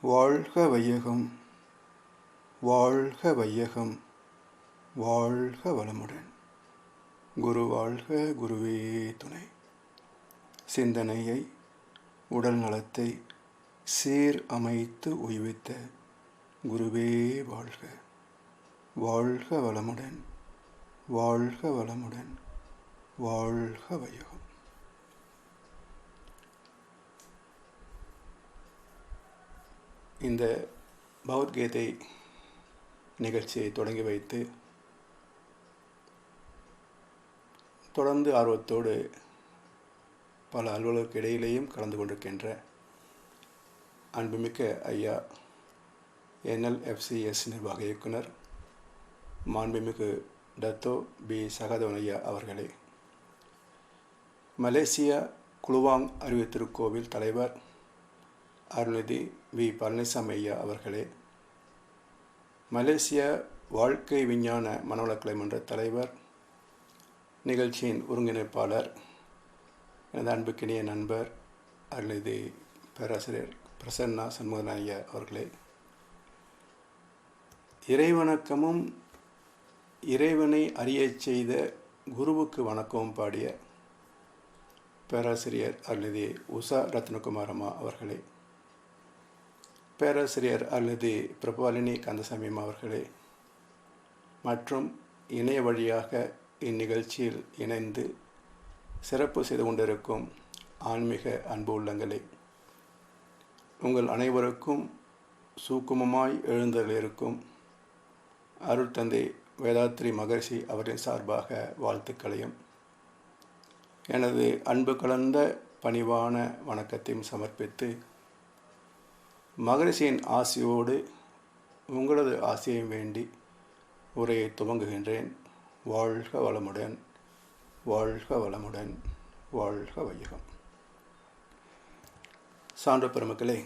வாழ்க வையகம், வாழ்க வையகம், வாழ்க வளமுடன். குரு வாழ்க, குருவே துணை. சிந்தனையை, உடல் நலத்தை சீர் அமைத்து உய்வித்த குருவே வாழ்க. வாழ்க வளமுடன், வாழ்க வளமுடன், வாழ்க வையகம். இந்த பகவத்கீதை நிகழ்ச்சியை தொடங்கி வைத்து தொடர்ந்து ஆர்வத்தோடு பல அலுவலருக்கு இடையிலேயும் கலந்து கொண்டிருக்கின்ற அன்புமிக்க ஐயா NLFCS நிர்வாக இயக்குனர் மாண்புமிகு டத்தோ பி சகாதேவன் ஐயா அவர்களே, மலேசியா குலுவாங் அறிவு திருக்கோவில் தலைவர் அருள்நிதி வி பழனிசாமி ஐயா அவர்களே, மலேசியா வாழ்க்கை விஞ்ஞான மனவளக்கலை மன்ற தலைவர், நிகழ்ச்சியின் ஒருங்கிணைப்பாளர், எனது அன்புக்கினிய நண்பர் அருள்நிதி பேராசிரியர் பிரசன்னா சண்முகன் ஐயா அவர்களே, இறைவணக்கமும் இறைவனை அறியச் செய்த குருவுக்கு வணக்கமும் பாடிய பேராசிரியர் அருள்நிதி உஷா ரத்னகுமார் அம்மா அவர்களே, பேராசிரியர் அருள்நிதி பிரபாலினி கந்தசாமி அம்மா அவர்களே, மற்றும் இணைய வழியாக இந்நிகழ்ச்சியில் இணைந்து சிறப்பு செய்து கொண்டிருக்கும் ஆன்மீக அன்பு உள்ளங்களே, உங்கள் அனைவருக்கும் சூக்குமமாய் எழுந்தருளிருக்கும் அருள் தந்தை வேதாத்ரி மகர்ஷி அவரின் சார்பாக வாழ்த்துக்களையும் எனது அன்பு கலந்த பணிவான வணக்கத்தையும் சமர்ப்பித்து, மகரிஷியின் ஆசியோடு உங்களது ஆசையையும் வேண்டி உரையை துவங்குகின்றேன். வாழ்க வளமுடன், வாழ்க வளமுடன், வாழ்க வையகம். சான்ற பெருமக்களே,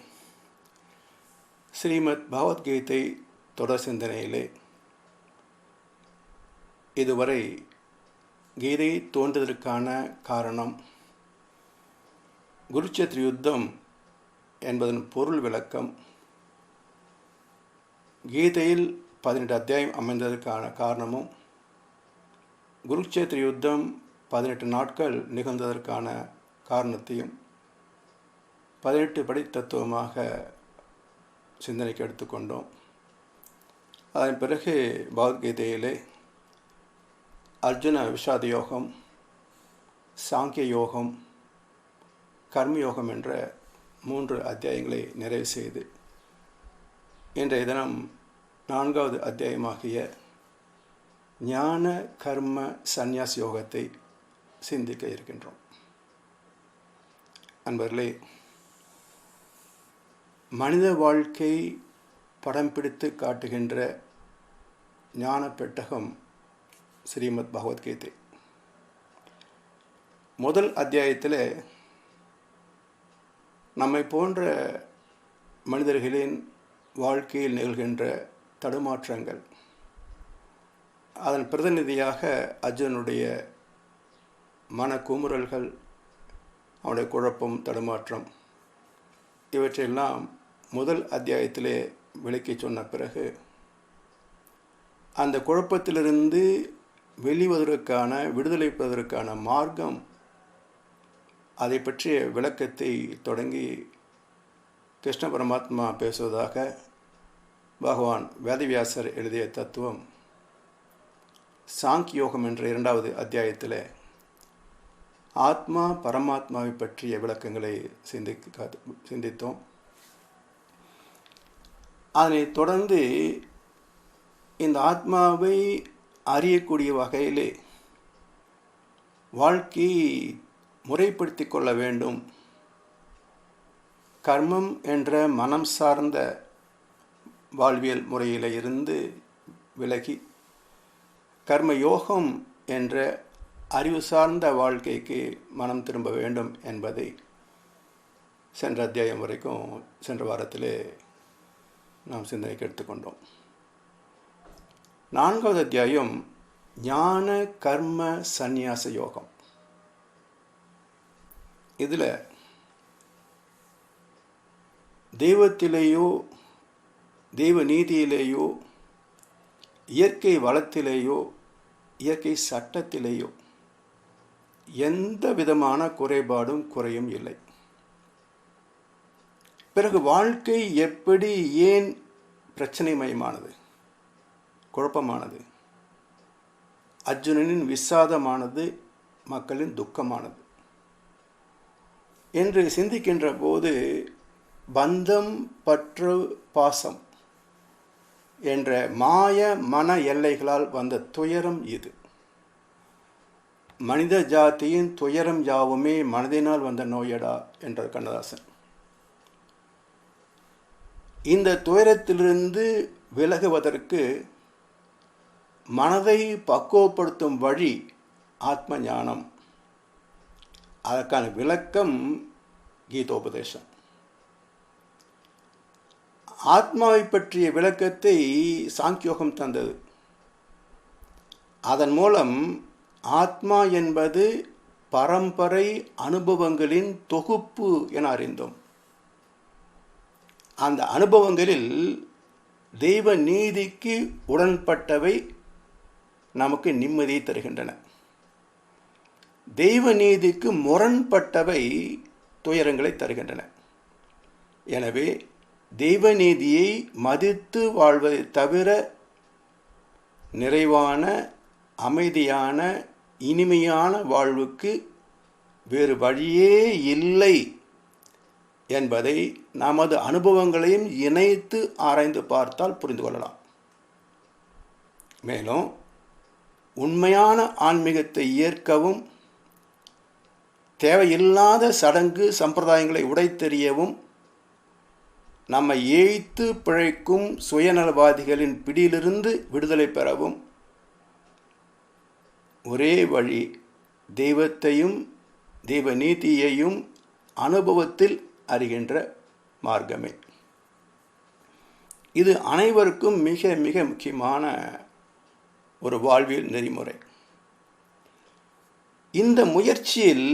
ஸ்ரீமத் பகவத்கீதை தொடர் சிந்தனையிலே இதுவரை கீதை தோன்றுவதற்கான காரணம், குருட்சேத்திர யுத்தம் என்பதன் பொருள் விளக்கம், கீதையில் 18 அத்தியாயம் அமைந்ததற்கான காரணமும், குருட்சேத்திர யுத்தம் 18 நாட்கள் நிகழ்ந்ததற்கான காரணத்தையும் 18 படி தத்துவமாக சிந்தனைக்கு எடுத்துக்கொண்டோம். அதன் பிறகு பகவத்கீதையிலே அர்ஜுன விஷாத யோகம், சாங்கிய யோகம், கர்மயோகம் என்ற 3 அத்தியாயங்களை நிறைவு செய்து இன்றைய தினம் 4வது அத்தியாயமாகிய ஞான கர்ம சந்நியாச யோகத்தை சிந்திக்க இருக்கின்றோம். அன்பர்களே, மனித வாழ்க்கை படம் பிடித்து காட்டுகின்ற ஞான பெட்டகம் ஸ்ரீமத் பகவத்கீதை. முதல் அத்தியாயத்தில் நம்மை போன்ற மனிதர்களின் வாழ்க்கையில் நிகழ்கின்ற தடுமாற்றங்கள், அதன் பிரதிநிதியாக அர்ஜுனனுடைய மனக்குமுறல்கள், அவனுடைய குழப்பம், தடுமாற்றம், இவற்றையெல்லாம் முதல் அத்தியாயத்திலே விளக்கி சொன்ன பிறகு அந்த குழப்பத்திலிருந்து வெளிவதற்கான, விடுதலை பெறுவதற்கான மார்க்கம், அதை பற்றிய விளக்கத்தை தொடங்கி கிருஷ்ண பரமாத்மா பேசுவதாக பகவான் வேதவியாசர் எழுதிய தத்துவம் சாங்கியோகம் என்ற 2வது அத்தியாயத்தில் ஆத்மா பரமாத்மாவை பற்றிய விளக்கங்களை சிந்தித்தோம். அதனை தொடர்ந்து இந்த ஆத்மாவை அறியக்கூடிய வகையிலே வாழ்க்கையை முறைப்படுத்தி கொள்ள வேண்டும். கர்மம் என்ற மனம் சார்ந்த வாழ்வியல் முறையில் இருந்து விலகி கர்ம யோகம் என்ற அறிவு சார்ந்த வாழ்க்கைக்கு மனம் திரும்ப வேண்டும் என்பதை சென்ற அத்தியாயம் வரைக்கும், சென்ற வாரத்திலே நாம் சிந்தனைக்கு எடுத்துக்கொண்டோம். 4வது அத்தியாயம் ஞான கர்ம சந்நியாச யோகம். இதில் தெய்வத்திலேயோ தெய்வ நீதியிலேயோ இயற்கை வளத்திலேயோ இயற்கை சட்டத்திலேயோ எந்த விதமான குறைபாடும் குறையும் இல்லை. பிறகு வாழ்க்கை எப்படி ஏன் பிரச்சனைமயமானது, குழப்பமானது, அர்ஜுனனின் விசாதமானது, மக்களின் துக்கமானது என்று சிந்திக்கின்ற போது பந்தம், பற்று, பாசம் என்ற மாய மன எல்லைகளால் வந்த துயரம் இது. மனித ஜாதியின் துயரம் யாவுமே மனதினால் வந்த நோயடா என்றார் கண்ணதாசன். இந்த துயரத்திலிருந்து விலகுவதற்கு மனதை பக்குவப்படுத்தும் வழி ஆத்ம ஞானம். அதற்கான விளக்கம் கீதோபதேசம். ஆத்மாவை பற்றிய விளக்கத்தை சாங்கியோகம் தந்தது. அதன் மூலம் ஆத்மா என்பது பரம்பரை அனுபவங்களின் தொகுப்பு என அறிந்தோம். அந்த அனுபவங்களில் தெய்வ நீதிக்கு உடன்பட்டவை நமக்கு நிம்மதியை தருகின்றன. தெய்வ நீதிக்கு முரண்பட்டவை துயரங்களை தருகின்றன. எனவே தெய்வ நீதியை மதித்து வாழ்வதை தவிர நிறைவான, அமைதியான, இனிமையான வாழ்வுக்கு வேறு வழியே இல்லை என்பதை நமது அனுபவங்களையும் இணைத்து ஆராய்ந்து பார்த்தால் புரிந்து கொள்ளலாம். மேலும் உண்மையான ஆன்மீகத்தை ஏற்கவும் தேவையில்லாத சடங்கு சம்பிரதாயங்களை உடைத்தெறியவும் நம்மை ஏய்த்து பிழைக்கும் சுயநலவாதிகளின் பிடியிலிருந்து விடுதலை பெறவும் ஒரே வழி தெய்வத்தையும் தெய்வ நீதியையும் அனுபவத்தில் அறிகின்ற மார்க்கமே. இது அனைவருக்கும் மிக மிக முக்கியமான ஒரு வாழ்வியல் நெறிமுறை. இந்த முயற்சியில்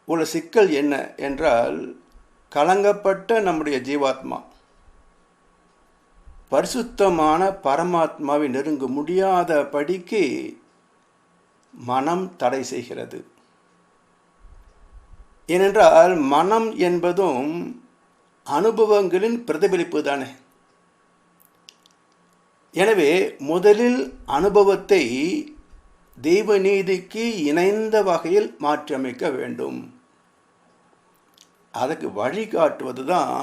உள்ள சிக்கல் என்ன என்றால், கலங்கப்பட்ட நம்முடைய ஜீவாத்மா பரிசுத்தமான பரமாத்மாவை நெருங்க முடியாத படிக்கு மனம் தடை செய்கிறது. ஏனென்றால் மனம் என்பதும் அனுபவங்களின் பிரதிபலிப்பு தானே. எனவே முதலில் அனுபவத்தை தெய்வ நீதிக்கு இணைந்த வகையில் மாற்றியமைக்க வேண்டும். அதற்கு வழிகாட்டுவது தான்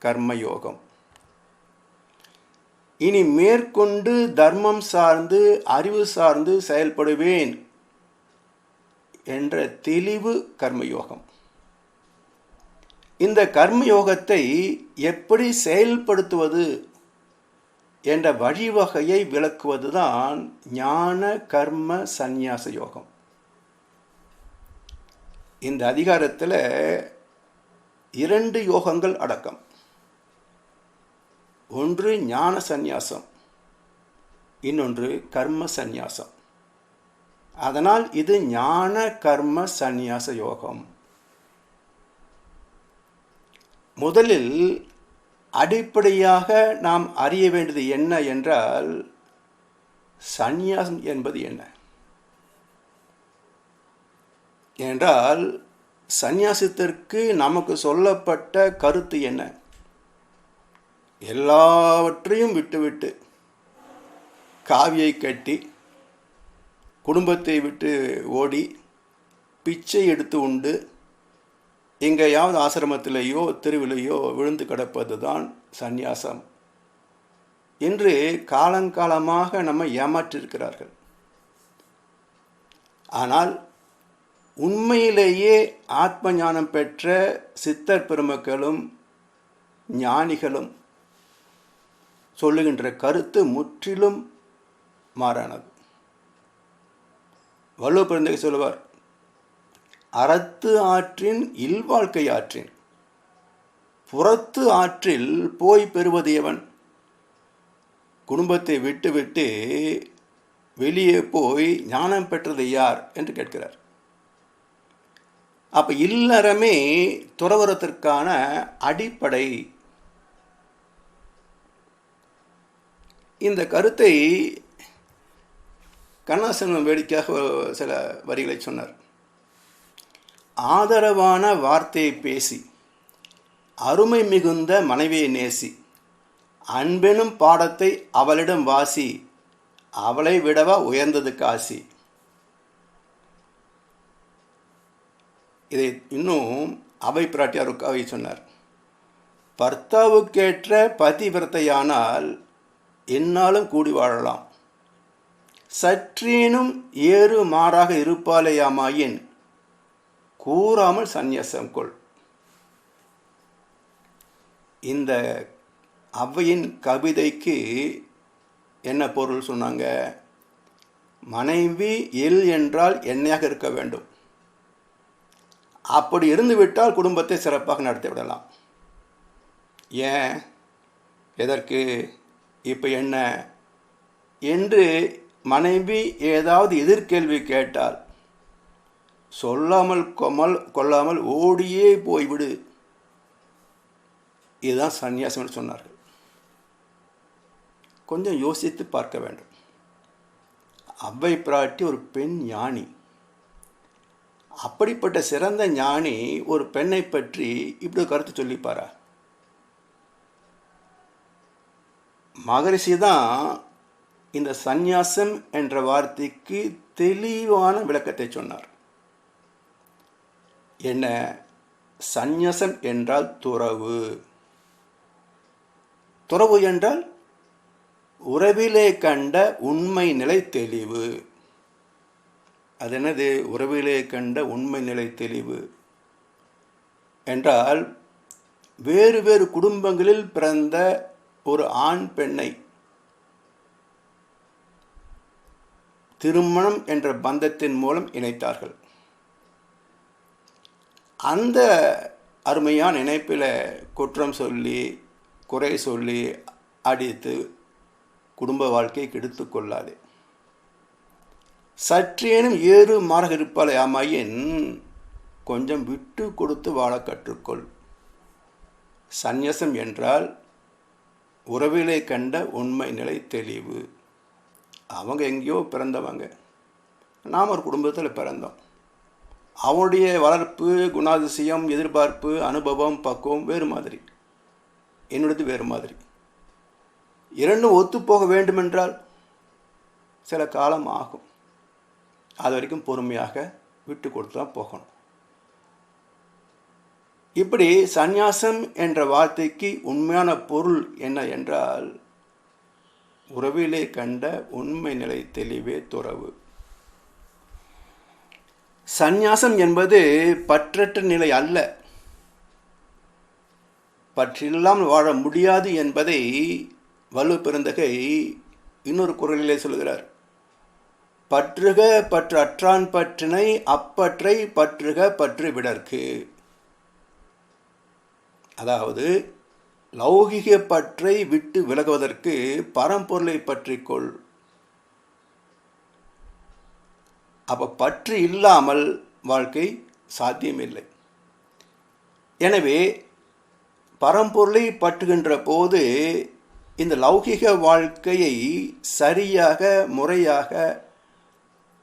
கர்மயோகம். இனி மேற்கொண்டு தர்மம் சார்ந்து அறிவு சார்ந்து செயல்படுவேன் என்ற தெளிவு கர்மயோகம். இந்த கர்மயோகத்தை எப்படி செயல்படுத்துவது என்ற வழிவகையை விளக்குவதுதான் ஞான கர்ம சந்நியாச யோகம். இந்த அதிகாரத்தில் 2 யோகங்கள் அடக்கம். ஒன்று ஞான சந்நியாசம், இன்னொன்று கர்ம சந்நியாசம். அதனால் இது ஞான கர்ம சந்நியாச யோகம். முதலில் அடிப்படையாக நாம் அறிய வேண்டியது என்ன என்றால், சந்நியாசம் என்பது என்ன என்றால், சந்நியாசத்திற்கு நமக்கு சொல்லப்பட்ட கருத்து என்ன? எல்லாவற்றையும் விட்டுவிட்டு காவியை கட்டி குடும்பத்தை விட்டு ஓடி பிச்சை எடுத்து உண்டு எங்கேயாவது ஆசிரமத்திலேயோ தெருவிலேயோ விழுந்து கிடப்பது தான் சந்நியாசம் என்று காலங்காலமாக நம்மை ஏமாற்றிருக்கிறார்கள். ஆனால் உண்மையிலேயே ஆத்ம ஞானம் பெற்ற சித்தர் பெருமக்களும் ஞானிகளும் சொல்லுகின்ற கருத்து முற்றிலும் மாறானது. வள்ளுவ பெருந்தகை சொல்லுவார், அறத்து ஆற்றின் இல்வாழ்க்கை ஆற்றின் புறத்து ஆற்றில் போய் பெறுவது எவன்? குடும்பத்தை விட்டு வெளியே போய் ஞானம் பெற்றது யார் என்று கேட்கிறார். அப்போ இல்லறமே துறவரத்திற்கான அடிப்படை. இந்த கருத்தை கண்ணாசன் வேடிக்கையாக சில வரிகளை சொன்னார். ஆதரவான வார்த்தையை பேசி அருமை மிகுந்த மனைவியை நேசி, அன்பெனும் பாடத்தை அவளிடம் வாசி, அவளை விடவா உயர்ந்தது காசி. இதை இன்னும் அவை பிராட்டியார் கவி சொன்னார். பர்த்தாவுக்கேற்ற பதிவிரத்தையானால் என்னாலும் கூடி வாழலாம், சற்றேனும் ஏறு மாறாக இருப்பாலேயாமாயின் கூறாமல் சந்நியாசம் கொள். இந்த அவ்வையின் கவிதைக்கு என்ன பொருள் சொன்னாங்க? மனைவி எல் என்றால் எண்ணெயாக இருக்க வேண்டும். அப்படி இருந்துவிட்டால் குடும்பத்தை சிறப்பாக நடத்தி விடலாம். ஏன், எதற்கு, இப்போ என்ன என்று மனைவி ஏதாவது எதிர்கேள்வி கேட்டால் சொல்லாமல் கொள்ளாமல் ஓடியே போய்விடு. இதுதான் சந்நியாசம் சொன்னார்கள். கொஞ்சம் யோசித்து பார்க்க வேண்டும். அவ்வை பிராட்டி ஒரு பெண் ஞானி. அப்படிப்பட்ட சிறந்த ஞானி ஒரு பெண்ணை பற்றி இப்படி கருத்து சொல்லிப்பாரா? மகரிஷி தான் இந்த சந்நியாசம் என்ற வார்த்தைக்கு தெளிவான விளக்கத்தை சொன்னார். என்ன? சந்நியாசம் என்றால் துறவு. துறவு என்றால் உறவிலே கண்ட உண்மை நிலை தெளிவு. அது என்னது? உறவிலே கண்ட உண்மை நிலை தெளிவு என்றால் வேறு வேறு குடும்பங்களில் பிறந்த ஒரு ஆண் பெண்ணை திருமணம் என்ற பந்தத்தின் மூலம் இணைத்தார்கள். அந்த அருமையான இணைப்பில் குற்றம் சொல்லி குறை சொல்லி அடித்து குடும்ப வாழ்க்கையை கெடுத்து கொள்ளாதே. சற்றேனும் ஏறு மாறாக இருப்பாளே ஆமாயின் கொஞ்சம் விட்டு கொடுத்து வாழ கற்றுக்கொள். சந்நியாசம் என்றால் உறவிலே கண்ட உண்மை நிலை தெளிவு. அவங்க எங்கேயோ பிறந்தவங்க, நாம் ஒரு குடும்பத்தில் பிறந்தோம். அவனுடைய வளர்ப்பு, குணாதிசயம், எதிர்பார்ப்பு, அனுபவம், பக்குவம் வேறு மாதிரி, என்னுடையது வேறு மாதிரி. இரண்டும் ஒத்துப்போக வேண்டுமென்றால் சில காலம் ஆகும். அது வரைக்கும் பொறுமையாக விட்டு கொடுத்து தான் போகணும். இப்படி சந்நியாசம் என்ற வார்த்தைக்கு உண்மையான பொருள் என்ன என்றால் உறவிலே கண்ட உண்மை நிலை தெளிவே துறவு. சந்நியாசம் என்பது பற்றற்ற நிலை அல்ல. பற்றில்லாமல் வாழ முடியாது என்பதை வள்ளுவ பெருந்தகை இன்னொரு குறளிலே சொல்கிறார். பற்றுக பற்று அற்றான் பற்றினை அப்பற்றை பற்றுக பற்று விடற்கு. அதாவது லௌகிக பற்றை விட்டு விலகுவதற்கு பரம்பொருளை பற்றிக்கொள். அப்போ பற்று இல்லாமல் வாழ்க்கை சாத்தியமில்லை. எனவே பரம்பொருளை பற்றுகின்ற போது இந்த லௌகிக வாழ்க்கையை சரியாக முறையாக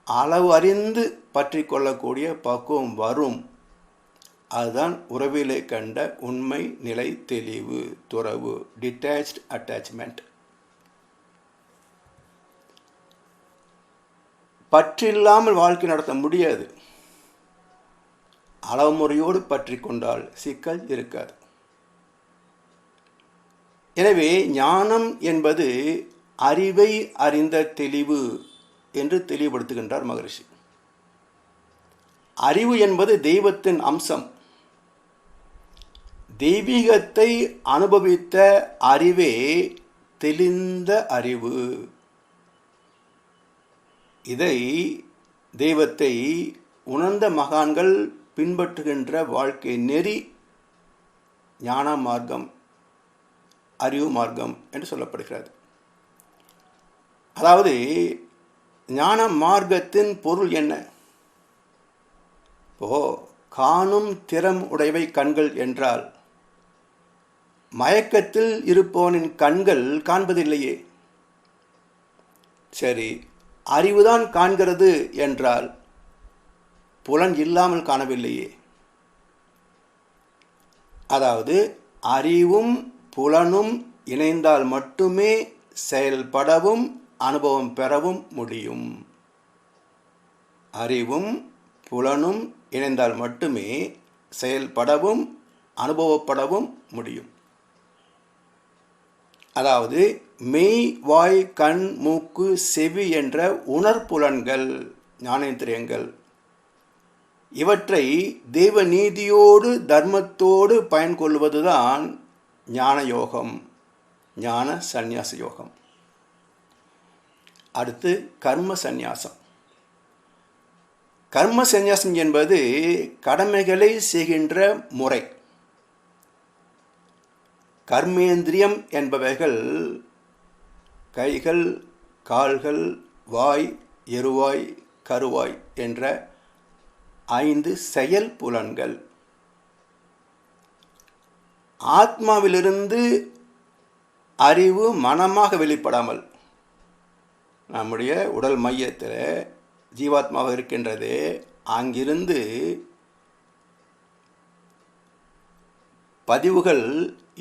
அளவு அறிந்து பற்றி கொள்ளக்கூடிய பக்குவம் வரும். அதுதான் உறவிலே கண்ட உண்மை நிலை தெளிவு துறவு, டிட்டாச்ட் அட்டாச்மெண்ட். பற்றில்லாமல் வாழ்க்கை நடத்த முடியாது. அளவு முறையோடு பற்றி கொண்டால் சிக்கல் இருக்காது. எனவே ஞானம் என்பது அறிவை அறிந்த தெளிவு என்று தெளிவுபடுத்துகின்றார் மகரிஷி. அறிவு என்பது தெய்வத்தின் அம்சம். தெய்வீகத்தை அனுபவித்த அறிவே தெளிந்த அறிவு. இதை தெய்வத்தை உணர்ந்த மகான்கள் பின்பற்றுகின்ற வாழ்க்கை நெறி ஞான மார்க்கம், அறிவு மார்க்கம் என்று சொல்லப்படுகிறது. அதாவது ஞான மார்க்கத்தின் பொருள் என்ன? இப்போ காணும் திறம் உடையவை கண்கள் என்றால் மயக்கத்தில் இருப்பவனின் கண்கள் காண்பதில்லையே. சரி, அறிவுதான் காண்கிறது என்றால் புலன் இல்லாமல் காணவில்லையே. அதாவது அறிவும் புலனும் இணைந்தால் மட்டுமே செயல்படவும் அனுபவம் பெறவும் முடியும். அறிவும் புலனும் இணைந்தால் மட்டுமே செயல்படவும் அனுபவப்படவும் முடியும். அதாவது மெய், வாய், கண், மூக்கு, செவி என்ற உணர்புலன்கள், ஞானேந்திரியங்கள், இவற்றை தெய்வ நீதியோடு தர்மத்தோடு பயன்கொள்வதுதான் ஞான யோகம், ஞான சந்நியாச யோகம். அடுத்து கர்ம சந்நியாசம். கர்ம சந்நியாசம் என்பது கடமைகளை செய்கின்ற முறை. கர்மேந்திரியம் என்பவைகள் கைகள், கால்கள், வாய், எருவாய், கருவாய் என்ற 5 செயல் புலன்கள். ஆத்மாவிலிருந்து அறிவு மனமாக வெளிப்படாமல், நம்முடைய உடல் மையத்தில் ஜீவாத்மாவாக இருக்கின்றது, அங்கிருந்து பதிவுகள்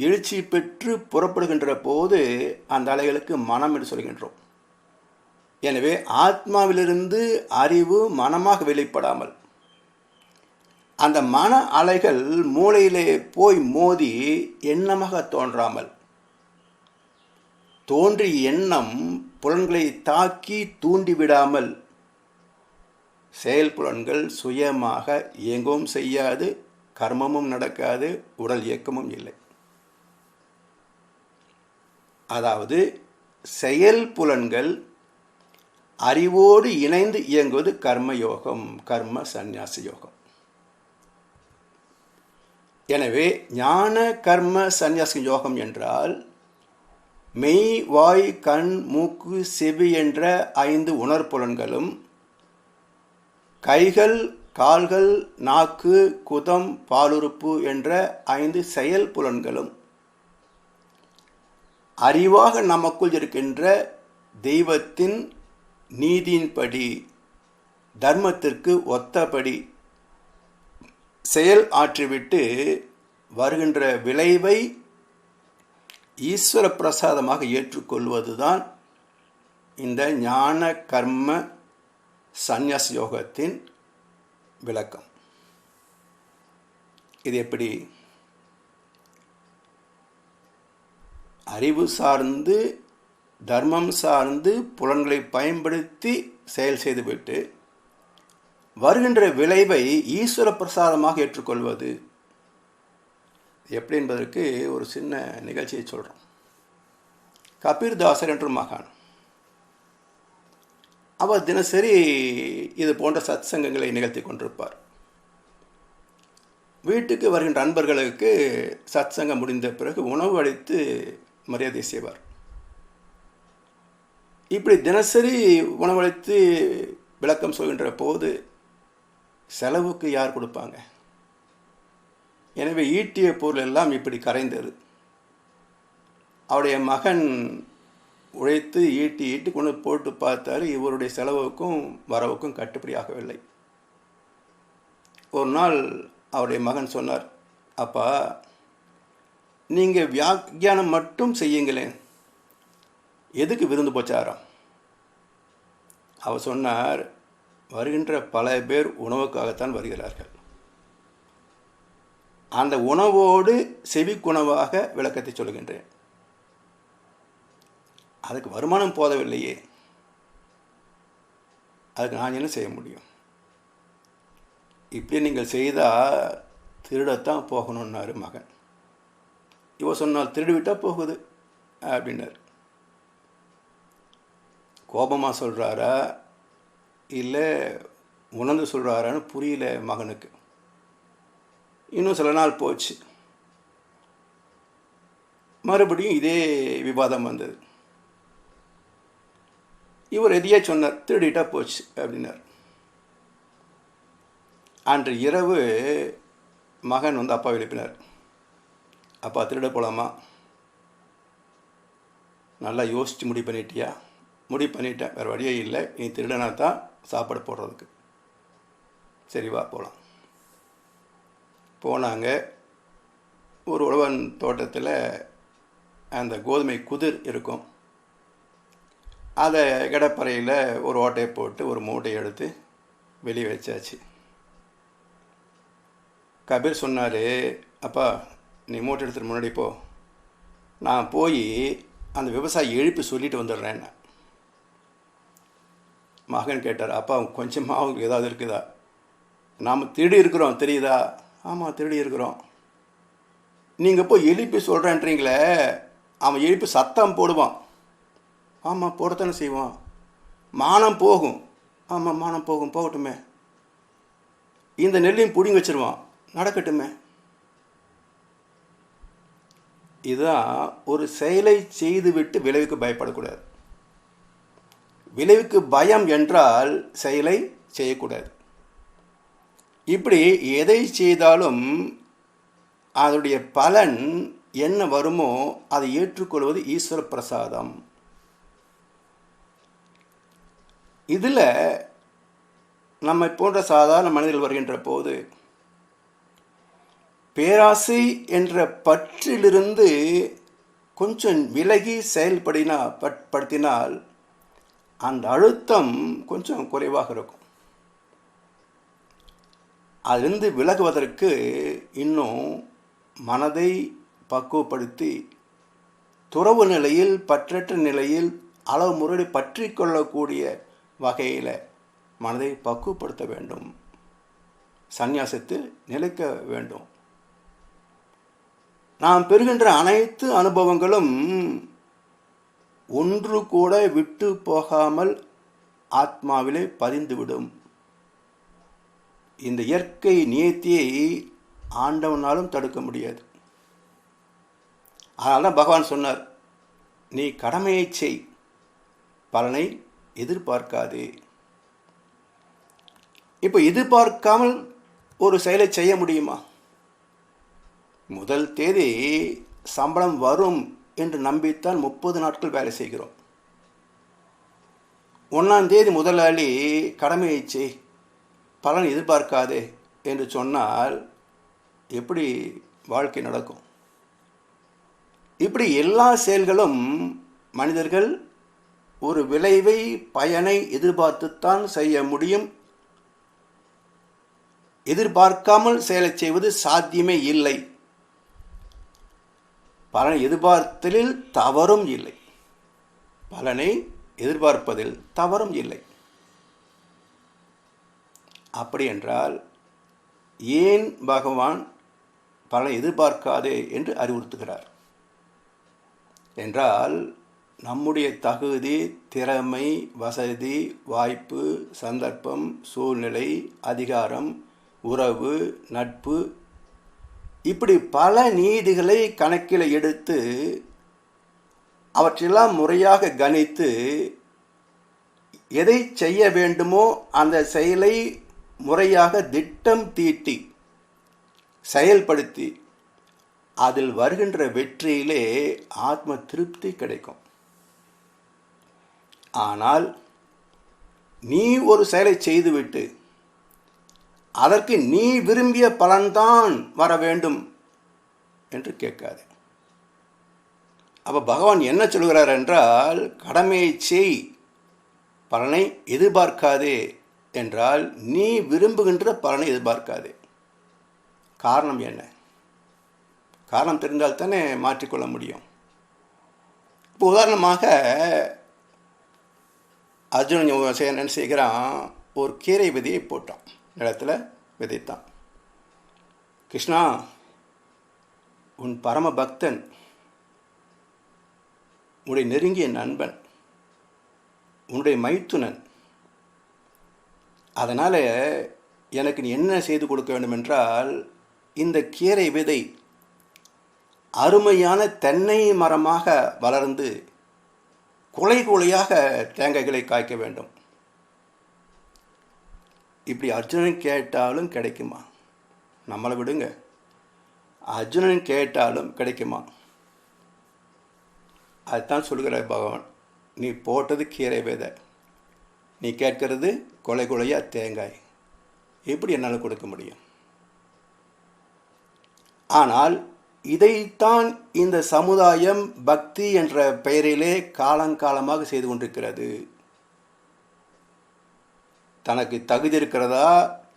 எழுச்சி பெற்று புறப்படுகின்ற போது அந்த அலைகளுக்கு மனம் என்று சொல்கின்றோம். எனவே ஆத்மாவிலிருந்து அறிவு மனமாக வெளிப்படாமல், அந்த மன அலைகள் மூளையிலே போய் மோதி எண்ணமாக தோன்றாமல், தோன்றிய எண்ணம் புலன்களை தாக்கி தூண்டிவிடாமல் செயல்புலன்கள் சுயமாக இயங்கவும் செய்யாது, கர்மமும் நடக்காது, உடல் இயக்கமும் இல்லை. அதாவது செயல் புலன்கள் அறிவோடு இணைந்து இயங்குவது கர்மயோகம், கர்ம சந்நியாச யோகம். எனவே ஞான கர்ம சந்நியாச யோகம் என்றால் மெய், வாய், கண், மூக்கு, செவி என்ற 5 உணர்புலன்களும், கைகள், கால்கள், நாக்கு, குதம், பாலுறுப்பு என்ற 5 செயல் புலன்களும், அறிவாக நமக்குள் இருக்கின்ற தெய்வத்தின் நீதியின்படி, தர்மத்திற்கு ஒத்தபடி செயல் ஆற்றிவிட்டு வருகின்ற விளைவை ஈஸ்வர பிரசாதமாக ஏற்றுக்கொள்வதுதான் இந்த ஞான கர்ம சந்நியாச யோகத்தின் விளக்கம். இது எப்படி? அறிவு சார்ந்து தர்மம் சார்ந்து புலன்களை பயன்படுத்தி செயல் செய்துவிட்டு வருகின்ற விளைவை ஈஸ்வர பிரசாதமாக ஏற்றுக்கொள்வது எப்படி என்பதற்கு ஒரு சின்ன நிகழ்ச்சியை சொல்கிறோம். கபீர்தாசர் என்ற மகான், அவர் தினசரி இது போன்ற சத் சங்கங்களை நிகழ்த்தி கொண்டிருப்பார். வீட்டுக்கு வருகின்ற அன்பர்களுக்கு சத் சங்கம் முடிந்த பிறகு உணவு அளித்து மரியாதை செய்வார். இப்படி தினசரி உணவளித்து விளக்கம் சொல்கின்ற போது செலவுக்கு யார் கொடுப்பாங்க? எனவே ஈட்டிய பொருள் எல்லாம் இப்படி கரைந்தது. அவருடைய மகன் உழைத்து ஈட்டி கொண்டு போட்டு பார்த்தாரு, இவருடைய செலவுக்கும் வரவுக்கும் கட்டுப்படி ஆகவில்லை. ஒரு நாள் அவருடைய மகன் சொன்னார், அப்பா, நீங்கள் வியாக்கியானம் மட்டும் செய்யுங்களேன், எதுக்கு விருந்து போச்சாரம்? அவர் சொன்னார், வருகின்ற பல பேர் உணவுக்காகத்தான் வருகிறார்கள். அந்த உணவோடு செவிக்குணவாக விளக்கத்தை சொல்கின்றேன். அதுக்கு வருமானம் போதவில்லையே, அதுக்கு நான் என்ன செய்ய முடியும்? இப்படி நீங்கள் செய்தால் திருடத்தான் போகணுன்னாரு மகன். இவ சொன்னால் திருடிவிட்டால் போகுது அப்படின்னார். கோபமாக சொல்கிறாரா இல்லை உணர்ந்து சொல்கிறாரான்னு புரியல மகனுக்கு. இன்னும் சில நாள் போச்சு, மறுபடியும் இதே விவாதம் வந்தது. இவர் எதையே சொன்னார், திருடிட்டா போச்சு அப்படின்னார். அன்று இரவு மகன் வந்து அப்பா எழுப்பினார். அப்பா திருட போகலாமா? நல்லா யோசித்து முடிவு பண்ணிட்டியா? முடிவு பண்ணிட்டேன், வேறு வழியே இல்லை, நீ திருடனா தான் சாப்பாடு போடுறதுக்கு. சரி வா போகலாம். போனாங்க. ஒரு உழவன் தோட்டத்தில் அந்த கோதுமை குதிர் இருக்கும். அதை கடப்பறையில் ஒரு ஓட்டையை போட்டு ஒரு மூட்டையை எடுத்து வெளியே வச்சாச்சு. கபீர் சொன்னார், அப்பா நீ மூட்டை எடுத்துகிட்டு முன்னாடி போ, நான் போய் அந்த விவசாயி எழுப்பி சொல்லிட்டு வந்துடுறேன்னு. மகன் கேட்டார், அப்பா கொஞ்சமாக அவங்களுக்கு ஏதாவது இருக்குதா? நாம் திருடி இருக்கிறோம் தெரியுதா? ஆமாம் திருடி இருக்கிறோம். நீங்கள் போய் எழுப்பி சொல்கிறேன்றீங்களே, அவன் எழுப்பி சத்தம் போடுவான். ஆமாம் போடத்தானே செய்வான். மானம் போகும். ஆமாம் மானம் போகும், போகட்டுமே. இந்த நெல்லையும் பிடிங்கி வச்சிருவான், நடக்கட்டுமே. இதுதான் ஒரு செயலை செய்துவிட்டு விளைவுக்கு பயப்படக்கூடாது. விளைவுக்கு பயம் என்றால் செயலை செய்யக்கூடாது. இப்படி எதை செய்தாலும் அதனுடைய பலன் என்ன வருமோ அதை ஏற்றுக்கொள்வது ஈஸ்வர பிரசாதம். இதில் நம்மை போன்ற சாதாரண மனிதர்கள் வருகின்ற போது பேராசை என்ற பற்றிலிருந்து கொஞ்சம் விலகி செயல்படுத்தினால் அந்த அழுத்தம் கொஞ்சம் குறைவாக இருக்கும். அதிலிருந்து விலகுவதற்கு இன்னும் மனதை பக்குவப்படுத்தி துறவு நிலையில் பற்றற்ற நிலையில் அளவு முறையை பற்றி கொள்ளக்கூடிய வகையில் மனதை பக்குவப்படுத்த வேண்டும். சந்நியாசத்தில் நிலைக்க வேண்டும். நாம் பெறுகின்ற அனைத்து அனுபவங்களும் ஒன்று கூட விட்டு போகாமல் ஆத்மாவிலே பதிந்துவிடும். இந்த இயற்கை நியத்தியை ஆண்டவனாலும் தடுக்க முடியாது. அதனால தான் பகவான் சொன்னார், நீ கடமையை செய், பலனை எதிர்பார்க்காதே. இப்போ எதிர்பார்க்காமல் ஒரு செயலை செய்ய முடியுமா? முதல் தேதி சம்பளம் வரும் என்று நம்பித்தான் 30 நாட்கள் வேலை செய்கிறோம். 1ஆம் தேதி முதலாளி கடமையை செய், பலன் எதிர்பார்க்காதே என்று சொன்னால் எப்படி வாழ்க்கை நடக்கும்? இப்படி எல்லா செயல்களும் மனிதர்கள் ஒரு விளைவை பயனை எதிர்பார்த்துத்தான் செய்ய முடியும். எதிர்பார்க்காமல் செயலை செய்வது சாத்தியமே இல்லை. பலனை எதிர்பார்த்தலில் தவறும் இல்லை. பலனை எதிர்பார்ப்பதில் தவறும் இல்லை. அப்படி என்றால் ஏன் பகவான் பலனை எதிர்பார்க்காதே என்று அறிவுறுத்துகிறார் என்றால், நம்முடைய தகுதி, திறமை, வசதி, வாய்ப்பு, சந்தர்ப்பம், சூழ்நிலை, அதிகாரம், உறவு, நட்பு, இப்படி பல நீதிகளை கணக்கில் எடுத்து அவற்றெல்லாம் முறையாக கணித்து எதை செய்ய வேண்டுமோ அந்த செயலை முறையாக திட்டம் தீட்டி செயல்படுத்தி அதில் வருகின்ற வெற்றியிலே ஆத்ம திருப்தி கிடைக்கும். ஆனால் நீ ஒரு செயலை செய்துவிட்டு அதற்கு நீ விரும்பிய பலன்தான் வர வேண்டும் என்று கேட்காது. அப்போ பகவான் என்ன சொல்கிறார் என்றால், கடமையை செய், பலனை எதிர்பார்க்காதே என்றால் நீ விரும்புகின்ற பலனை எதிர்பார்க்காதே. காரணம் என்ன? காரணம் தெரிந்தால் தானே மாற்றிக்கொள்ள முடியும். இப்போ உதாரணமாக அர்ஜுனன் என்ன செய்கிறான், ஒரு கீரை விதையை போட்டான், நிலத்தில் விதைத்தான். கிருஷ்ணா, உன் பரம பக்தன், உன்னுடைய நெருங்கிய நண்பன், உன்னுடைய மைத்துனன், அதனால் எனக்கு நீ என்ன செய்து கொடுக்க வேண்டும் என்றால், இந்த கீரை விதை அருமையான தென்னை மரமாக வளர்ந்து குலை குலையாக தேங்காய்களை காய்க்க வேண்டும். இப்படி அர்ஜுனன் கேட்டாலும் கிடைக்குமா? நம்மளை விடுங்க, அர்ஜுனன் கேட்டாலும் கிடைக்குமா? அதுதான் சொல்கிற பகவான், நீ போட்டது கீரை விதை, நீ கேட்கறது கொலை கொலையா தேங்காய், எப்படி என்னால் கொடுக்க முடியும்? ஆனால் இதைத்தான் இந்த சமுதாயம் பக்தி என்ற பெயரிலே காலங்காலமாக செய்து கொண்டிருக்கிறது. தனக்கு தகுதி இருக்கிறதா,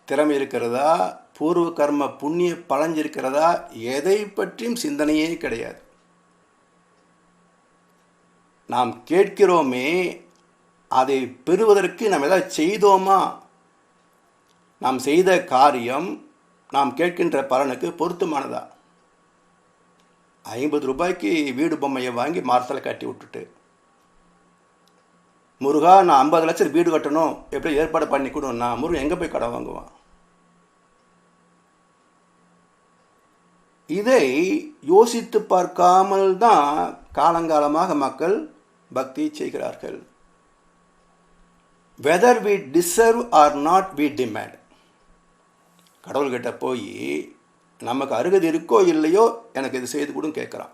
திறமை இருக்கிறதா, பூர்வ கர்ம புண்ணிய பலஞ்சிருக்கிறதா, எதை பற்றியும் சிந்தனையே கிடையாது. நாம் கேட்கிறோமே, அதை பெறுவதற்கு நாம் ஏதாவது செய்தோமா? நாம் செய்த காரியம் நாம் கேட்கின்ற பலனுக்கு பொருத்தமானதா? 50 ரூபாய்க்கு வீடு பொம்மையை வாங்கி மரத்தில் கட்டி விட்டுட்டு, முருகா நான் 50 லட்சம் வீடு கட்டணும், எப்படி ஏற்பாடு பண்ணி கொடுன்னா முருகன் எங்கே போய் கடன் வாங்குவான்? இதை யோசித்து பார்க்காமல் தான் காலங்காலமாக மக்கள் பக்தி செய்கிறார்கள். Whether we deserve or not we demand. கடவுள்கிட்ட போய் நமக்கு அருகதை இருக்கோ இல்லையோ எனக்கு இது செய்து கூட கேட்குறான்.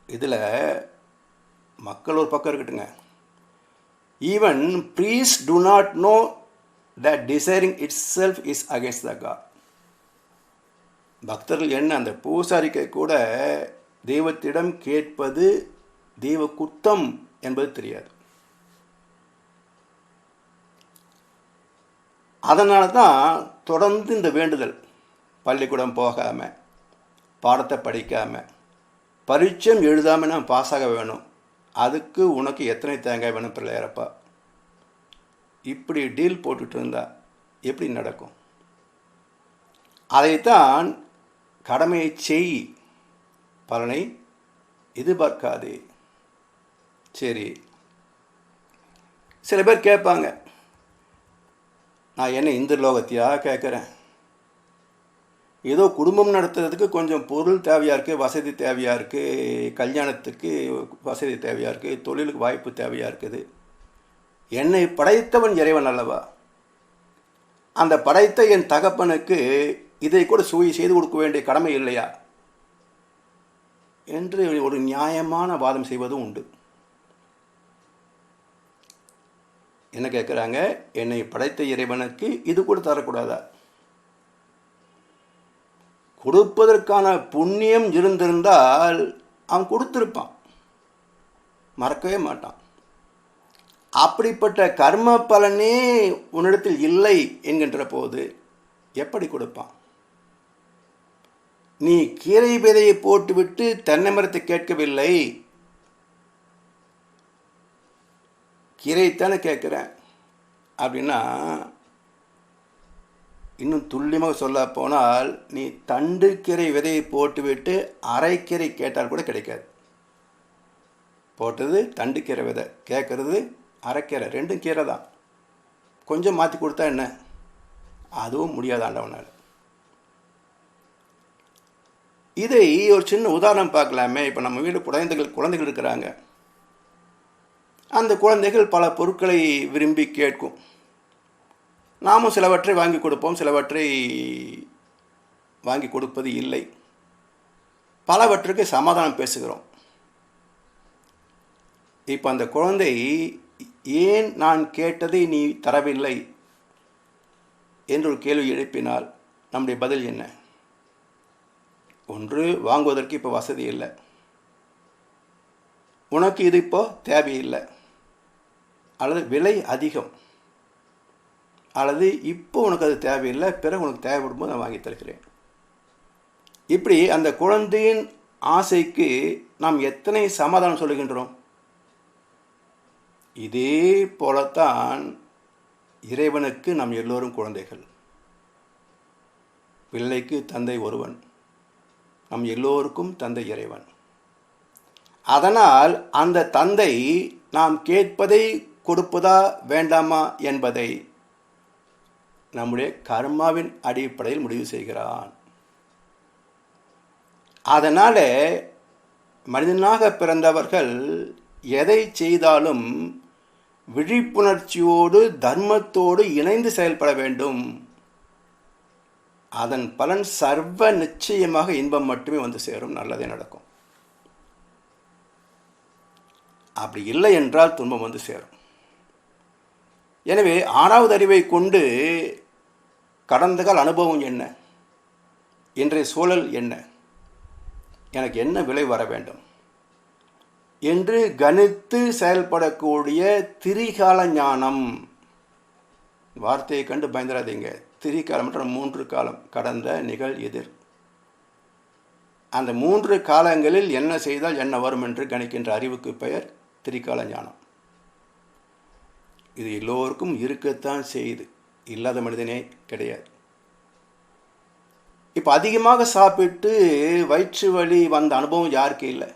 இதில் மக்கள் ஒரு பக்கம் இருக்கட்டுங்க, even please to not know that desiring itself is against the God. பக்தர்கள் என்ன, அந்த பூசாரிக்கை கூட தெய்வத்திடம் கேட்பது தெய்வ குத்தம் என்பது தெரியாது. அதனால தான் தொடர்ந்து இந்த வேண்டுதல், பள்ளிக்கூடம் போகாமல், பாடத்தை படிக்காமல், பரீட்சையும் எழுதாமல் நான் பாஸாக வேணும், அதுக்கு உனக்கு எத்தனை தேங்காய் வேணும் பிள்ளையரப்பா, இப்படி டீல் போட்டுட்டு இருந்தா எப்படி நடக்கும்? அதைத்தான் கடமையை செய், பலனை எதிர்பார்க்காதே. சரி, சில பேர் கேட்பாங்க, நான் என்ன இந்த லோகத்தையாக கேட்குறேன், ஏதோ குடும்பம் நடத்துறதுக்கு கொஞ்சம் பொருள் தேவையாக இருக்குது, வசதி தேவையாக இருக்குது, கல்யாணத்துக்கு வசதி தேவையாக இருக்குது, தொழிலுக்கு வாய்ப்பு தேவையாக இருக்குது. என்னை படைத்தவன் இறைவன் அல்லவா, அந்த படைத்த என் தகப்பனுக்கு இதை கூட செய்து கொடுக்க வேண்டிய கடமை இல்லையா என்று ஒரு நியாயமான வாதம் செய்வதும் உண்டு. என்ன கேட்குறாங்க, என்னை படைத்த இறைவனுக்கு இது கூட தரக்கூடாதா? கொடுப்பதற்கான புண்ணியம் இருந்திருந்தால் அவன் கொடுத்துருப்பான், மறக்கவே மாட்டான். அப்படிப்பட்ட கர்ம பலனே உன்னிடத்தில் இல்லை என்கின்ற போது எப்படி கொடுப்பான்? நீ கீரை விதையை போட்டுவிட்டு தென்னை மரத்தை கேட்கவில்லை, கீரைத்தானே கேட்குறேன் அப்படின்னா, இன்னும் துல்லியமாக சொல்ல போனால் நீ தண்டு கீரை விதையை போட்டுவிட்டு அரைக்கீரை கேட்டால் கூட கிடைக்காது. போட்டது தண்டு கீரை விதை, கேட்குறது அரைக்கீரை, ரெண்டும் கீரை தான், கொஞ்சம் மாற்றி கொடுத்தா என்ன? அதுவும் முடியாது ஆண்டவனால். இதை ஒரு சின்ன உதாரணம் பார்க்கலாமே. இப்போ நம்ம வீடு குழந்தைகள் இருக்கிறாங்க. அந்த குழந்தைகள் பல பொருட்களை விரும்பி கேட்கும். நாமும் சிலவற்றை வாங்கி கொடுப்போம், சிலவற்றை வாங்கி கொடுப்பது இல்லை. பலவற்றுக்கு சமாதானம் பேசுகிறோம். இப்போ அந்த குழந்தை ஏன் நான் கேட்டதை நீ தரவில்லை என்று ஒரு கேள்வி எழுப்பினால் நம்முடைய பதில் என்ன? ஒன்று, வாங்குவதற்கு இப்போ வசதி இல்லை, உனக்கு இது இப்போ தேவையில்லை, அல்லது விலை அதிகம், அல்லது இப்போ உனக்கு அது தேவையில்லை, பிறகு உனக்கு தேவைப்படும் போது நான் வாங்கி தருகிறேன். இப்படி அந்த குழந்தையின் ஆசைக்கு நாம் எத்தனை சமாதானம் சொல்லுகின்றோம்? இதே போலத்தான் இறைவனுக்கு நாம் எல்லோரும் குழந்தைகள். பிள்ளைக்கு தந்தை ஒருவன், நம் எல்லோருக்கும் தந்தை இறைவன். அதனால் அந்த தந்தை நாம் கேட்பதை கொடுப்பதா வேண்டாமா என்பதை நம்முடைய கர்மாவின் அடிப்படையில் முடிவு செய்கிறான். அதனால் மனிதனாக பிறந்தவர்கள் எதை செய்தாலும் விழிப்புணர்ச்சியோடு தர்மத்தோடு இணைந்து செயல்பட வேண்டும். அதன் பலன் சர்வ நிச்சயமாக இன்பம் மட்டுமே வந்து சேரும், நல்லதே நடக்கும். அப்படி இல்லை என்றால் துன்பம் வந்து சேரும். எனவே 6வது அறிவை கொண்டு கடந்த கால அனுபவம் என்ன, இன்றைய சூழல் என்ன, எனக்கு என்ன விளைவு வர வேண்டும் என்று கணித்து செயல்படக்கூடிய திரிகால ஞானம். வார்த்தையை கண்டு பயந்துடாதீங்க. திரிகாலம் என்ற 3 காலம், கடந்த, நிகழ், எதிர். அந்த 3 காலங்களில் என்ன செய்தால் என்ன வரும் என்று கணிக்கின்ற அறிவுக்கு பெயர் திரிகால ஞானம். இது எல்லோருக்கும் இருக்கத்தான் செய்யுது, இல்லாத மனிதனே கிடையாது. இப்போ அதிகமாக சாப்பிட்டு வயிற்று வலி வந்த அனுபவம் யாருக்கு இல்லை?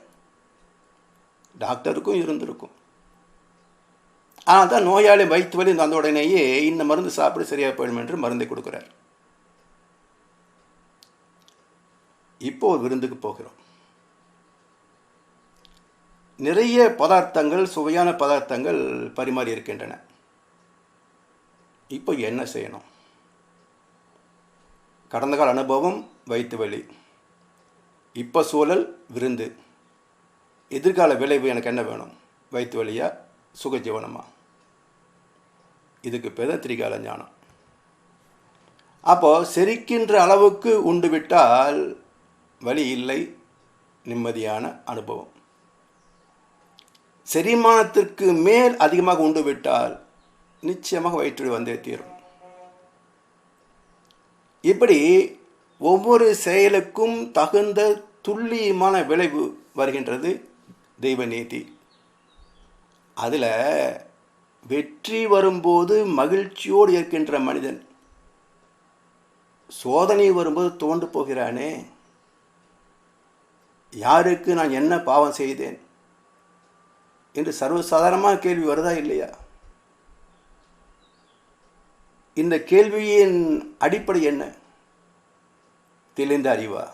டாக்டருக்கும் இருந்திருக்கும். ஆனால் தான் நோயாளி வயிற்று வலி வந்த உடனேயே இந்த மருந்து சாப்பிட சரியாக போயிடும் என்று மருந்தை கொடுக்குறார். இப்போ ஒரு விருந்துக்கு போகிறோம். நிறைய பதார்த்தங்கள், சுவையான பதார்த்தங்கள் பரிமாறி இருக்கின்றன. இப்போ என்ன செய்யணும்? கடந்த கால அனுபவம் வயிற்று வலி, இப்போ சூழல் விருந்து, எதிர்கால விளைவு எனக்கு என்ன வேணும்? வயிற்று வலியா, சுகஜீவனமா? இதுக்கு பேர் தான் திரிகால ஞானம். அப்போ செரிக்கின்ற அளவுக்கு உண்டு விட்டால் வலி இல்லை, நிம்மதியான அனுபவம். செரிமானத்திற்கு மேல் அதிகமாக உண்டு விட்டால் நிச்சயமாக வயிற்று வந்தே தீரும். இப்படி ஒவ்வொரு செயலுக்கும் தகுந்த துல்லியமான விளைவு வருகின்றது தெய்வ நீதி. அதில் வெற்றி வரும்போது மகிழ்ச்சியோடு இருக்கின்ற மனிதன் சோதனை வரும்போது தோண்டு போகிறானே, யாருக்கு நான் என்ன பாவம் செய்தேன் என்று சர்வசாதாரணமாக கேள்வி வருதா இல்லையா? இந்த கேள்வியின் அடிப்படை என்ன? தெளிந்த அறிவா?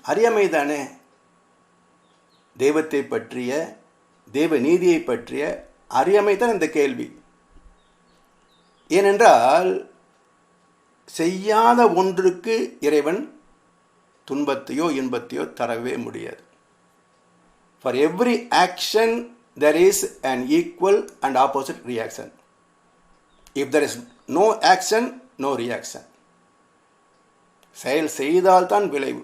அறியாமை தானே. தெய்வத்தை பற்றிய, தெய்வ நீதியை பற்றிய அறியாமை தான் இந்த கேள்வி. ஏனென்றால் செய்யாத ஒன்றுக்கு இறைவன் துன்பத்தையோ இன்பத்தையோ தரவே முடியாது. For every action there is an equal and opposite reaction. If there is no action, no reaction. செயல் செய்தால்தான் விளைவு,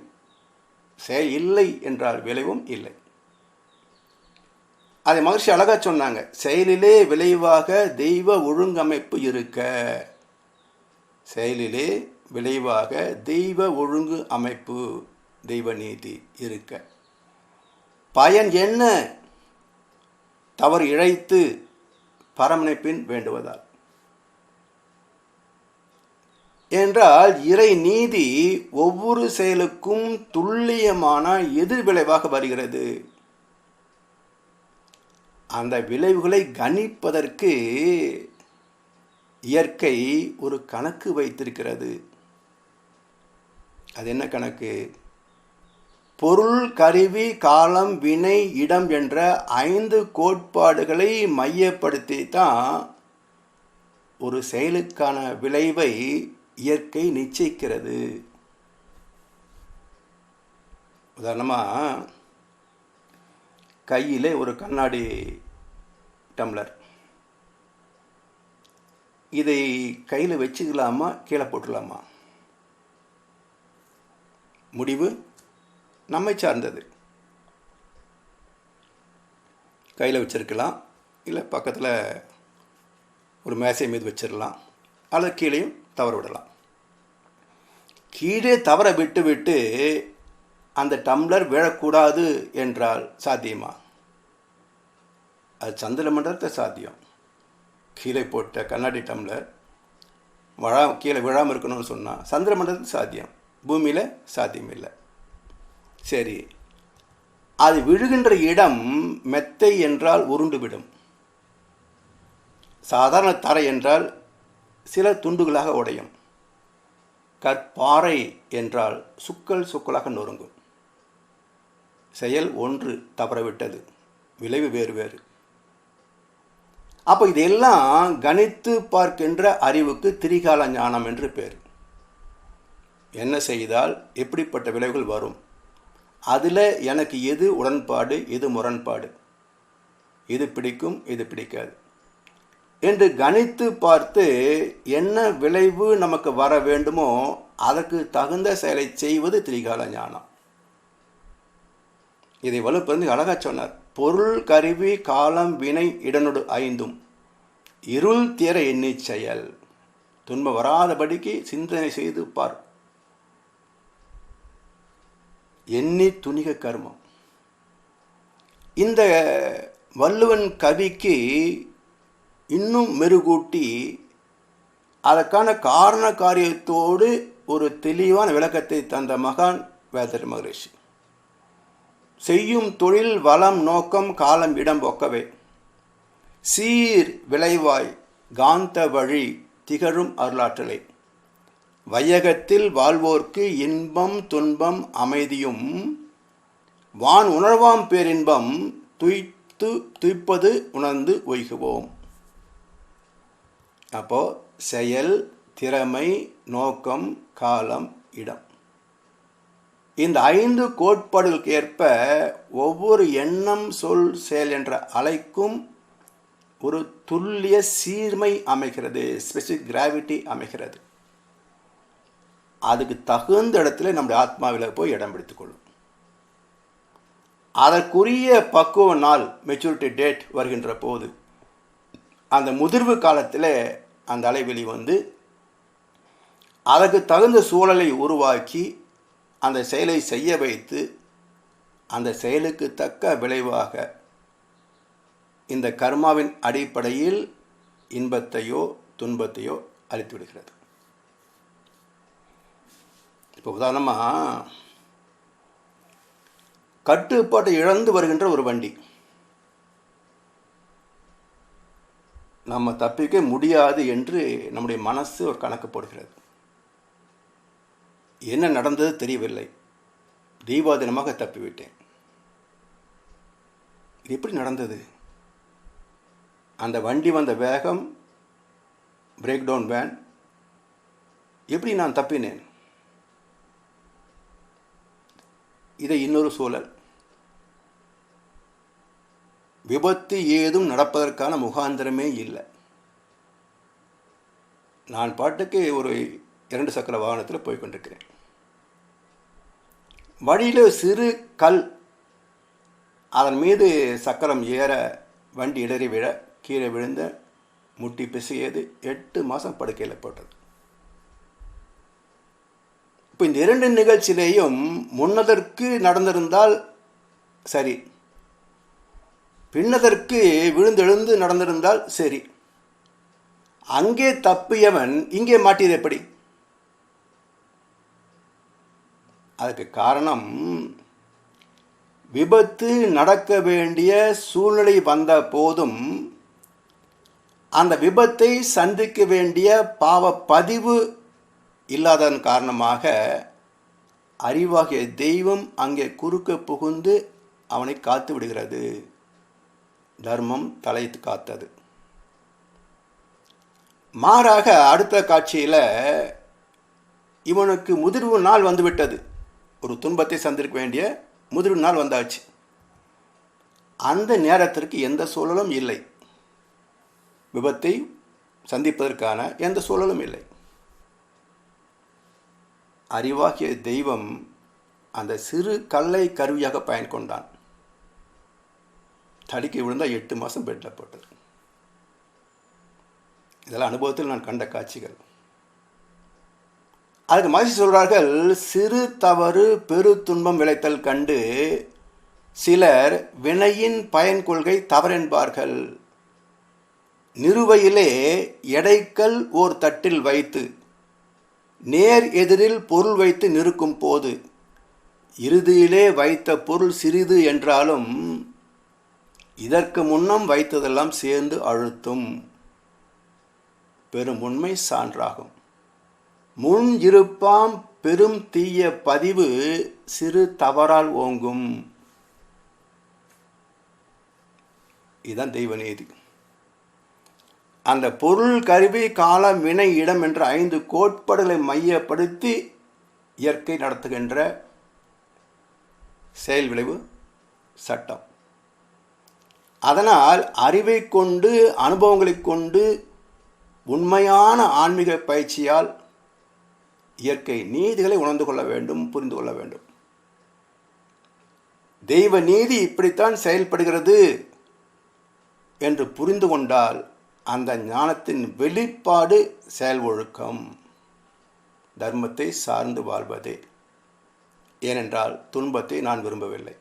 செயல் இல்லை என்றால் விளைவும் இல்லை. அதை மகிழ்ச்சி அழகா சொன்னாங்க. செயலிலே விளைவாக தெய்வ ஒழுங்கமைப்பு இருக்க, செயலிலே விளைவாக தெய்வ ஒழுங்கு அமைப்பு, தெய்வ நீதி இருக்க. பயன் என்ன? தவறு இழைத்து பரமனை பின் வேண்டுவதால். என்றால் இறை நீதி ஒவ்வொரு செயலுக்கும் துல்லியமான எதிர்விளைவாக வருகிறது. அந்த விளைவுகளை கணிப்பதற்கு இயற்கை ஒரு கணக்கு வைத்திருக்கிறது. அது என்ன கணக்கு? பொருள், கருவி, காலம், வினை, இடம் என்ற 5 கோட்பாடுகளை மையப்படுத்தி தான் ஒரு செயலுக்கான விளைவை இயற்கை நிச்சயிக்கிறது. உதாரணமாக கையிலே ஒரு கண்ணாடி டம்ளர், இதை கையில் வச்சுக்கலாமா, கீழே போட்டுடலாமா? முடிவு நம்மை சார்ந்தது. கையில் வச்சிருக்கலாம், இல்லை பக்கத்தில் ஒரு மேசை மீது வச்சிடலாம், அல்லது கீழேயும் தவற விடலாம். கீழே தவற விட்டு விட்டு அந்த டம்ளர் விழக்கூடாது என்றால் சாத்தியமா? அது சந்திர மண்டலத்தை சாத்தியம். கீழே போட்ட கண்ணாடி டம்ளர் கீழே விழாமல் இருக்கணும்னு சொன்னால் சந்திர மண்டலத்துக்கு சாத்தியம், பூமியில் சாத்தியம் இல்லை. சரி, அது விழுகின்ற இடம் மெத்தை என்றால் உருண்டு விடும். சாதாரண தரை என்றால் சில துண்டுகளாக உடையும். கற்பாறை என்றால் சுக்கல் சுக்கலாக நொறுங்கும். செயல் ஒன்று தவறவிட்டது, விளைவு வேறு வேறு. அப்போ இதெல்லாம் கணித்து பார்க்கின்ற அறிவுக்கு திரிகால ஞானம் என்று பேர். என்ன செய்தால் எப்படிப்பட்ட விளைவுகள் வரும், அதில் எனக்கு எது உடன்பாடு, எது முரண்பாடு, இது பிடிக்கும், இது பிடிக்காது என்று கணித்து பார்த்து என்ன விளைவு நமக்கு வர வேண்டுமோ அதற்கு தகுந்த செயலை செய்வது திரிகால ஞானம். இதை வலுப்பெருந்து அழகா சொன்னார். பொருள் கருவி காலம் வினை இடனொடு ஐந்தும் இருள் தீர எண்ணி செயல். துன்பம் வராதபடிக்கு சிந்தனை செய்து பார். எண்ணி துணிக கர்மம். இந்த வள்ளுவன் கவிக்கு இன்னும் மெருகூட்டி அதற்கான காரண காரியத்தோடு ஒரு தெளிவான விளக்கத்தை தந்த மகான் வேதர் மகரிஷி. செய்யும் தொழில் வளம் நோக்கம் காலம் இடம் ஒக்கவே சீர் விளைவாய் காந்த வழி திகழும் அருளாற்றலை வையகத்தில் வாழ்வோர்க்கு இன்பம் துன்பம் அமைதியும் வான் உணர்வாம் பேரின்பம் துய்ப்பது உணர்ந்து ஒய்குவோம். அப்போ செயல், திறமை, நோக்கம், காலம், இடம், இந்த 5 கோட்பாடுகளுக்கு ஏற்ப ஒவ்வொரு எண்ணம் சொல் செயல் என்ற அலைக்கும் ஒரு துல்லிய சீர்மை அமைகிறது, ஸ்பெசிஃபிக் கிராவிட்டி அமைகிறது. அதுக்கு தகுந்த இடத்துல நம்முடைய ஆத்மாவில் போய் இடம் பிடித்துக்கொள்ளும். அதற்குரிய பக்குவ நாள், மெச்சூரிட்டி டேட் வருகின்ற போது அந்த முதிர்வு காலத்தில் அந்த அலைவெளி வந்து அதற்கு தகுந்த சூழலை உருவாக்கி அந்த செயலை செய்ய வைத்து அந்த செயலுக்கு தக்க விளைவாக இந்த கர்மாவின் அடிப்படையில் இன்பத்தையோ துன்பத்தையோ அளித்து விடுகிறது. இப்போ உதாரணமாக கட்டுப்பாட்டை இழந்து வருகின்ற ஒரு வண்டி, நம்ம தப்பிக்க முடியாது என்று நம்முடைய மனசு ஒரு கணக்கு போடுகிறது. என்ன நடந்தது தெரியவில்லை, தீபாதினமாக தப்பிவிட்டேன். இது எப்படி நடந்தது? அந்த வண்டி வந்த வேகம், பிரேக் டவுன் வேன், எப்படி நான் தப்பினேன்? இதை இன்னொரு சூழல், விபத்து ஏதும் நடப்பதற்கான முகாந்திரமே இல்லை. நான் பாட்டுக்கு ஒரு 2 சக்கர வாகனத்தில் போய்கொண்டிருக்கிறேன். வழியில் சிறு கல், அதன் மீது சக்கரம் ஏற வண்டி இடறி விழ கீழே விழுந்த, முட்டி பிசையது, 8 மாதம் படுக்கையில் போட்டது. இப்போ இந்த 2 நிகழ்ச்சியிலேயும் முன்னதற்கு நடந்திருந்தால் சரி, பின்னதற்கு விழுந்தெழுந்து நடந்திருந்தால் சரி. அங்கே தப்பியவன் இங்கே மாட்டியது எப்படி? அதுக்கு காரணம், விபத்து நடக்க வேண்டிய சூழ்நிலை வந்த போதும் அந்த விபத்தை சந்திக்க வேண்டிய பாவ பதிவு இல்லாததன் காரணமாக அறிவாகிய தெய்வம் அங்கே குறுக்க புகுந்து அவனை காத்து விடுகிறது. தர்மம் தலை காத்தது. மாறாக அடுத்த காட்சியில் இவனுக்கு முதிர்வு நாள் வந்துவிட்டது. ஒரு துன்பத்தை சந்திக்க வேண்டிய முதிர்வு நாள் வந்தாச்சு. அந்த நேரத்திற்கு எந்த சூழலும் இல்லை, விபத்தை சந்திப்பதற்கான எந்த சூழலும் இல்லை. அறிவாகிய தெய்வம் அந்த சிறு கல்லை கருவியாக பயன் கொண்டான். தடிக்கி விழுந்தால் 8 மாதம் பெட்டில் போட்டது. இதெல்லாம் அனுபவத்தில் நான் கண்ட காட்சிகள். அதுக்கு மகிழ்ச்சி சொல்கிறார்கள், சிறு தவறு பெரு துன்பம் விளைத்தல் கண்டு சிலர் வினையின் பயன் கொள்கை தவறென்பார்கள். நிறுவையிலே எடைக்கல் ஓர் தட்டில் வைத்து நேர் எதிரில் பொருள் வைத்து நிறுக்கும் போது இறுதியிலே வைத்த பொருள் சிறிது என்றாலும் இதற்கு முன்னம் வைத்ததெல்லாம் சேர்ந்து அழுத்தும். பெரும் உண்மை சான்றாகும். முன் இருப்பாம் பெரும் தீய பதிவு சிறு தவறால் ஓங்கும். இதுதான் தெய்வ நீதி. அந்த பொருள், கருவி, காலம், வினை, இடம் என்ற 5 கோட்பாடுகளை மையப்படுத்தி இயற்கை நடத்துகின்ற செயல் விளைவு சட்டம். அதனால் அறிவை கொண்டு, அனுபவங்களை கொண்டு, உண்மையான ஆன்மீக பயிற்சியால் இயற்கை நீதிகளை உணர்ந்து கொள்ள வேண்டும், புரிந்து கொள்ள வேண்டும். தெய்வ நீதி இப்படித்தான் செயல்படுகிறது என்று புரிந்து கொண்டால் அந்த ஞானத்தின் வெளிப்பாடு செயல் ஒழுக்கம், தர்மத்தை சார்ந்து வாழ்வதே. ஏனென்றால் துன்பத்தை நான் விரும்பவில்லை,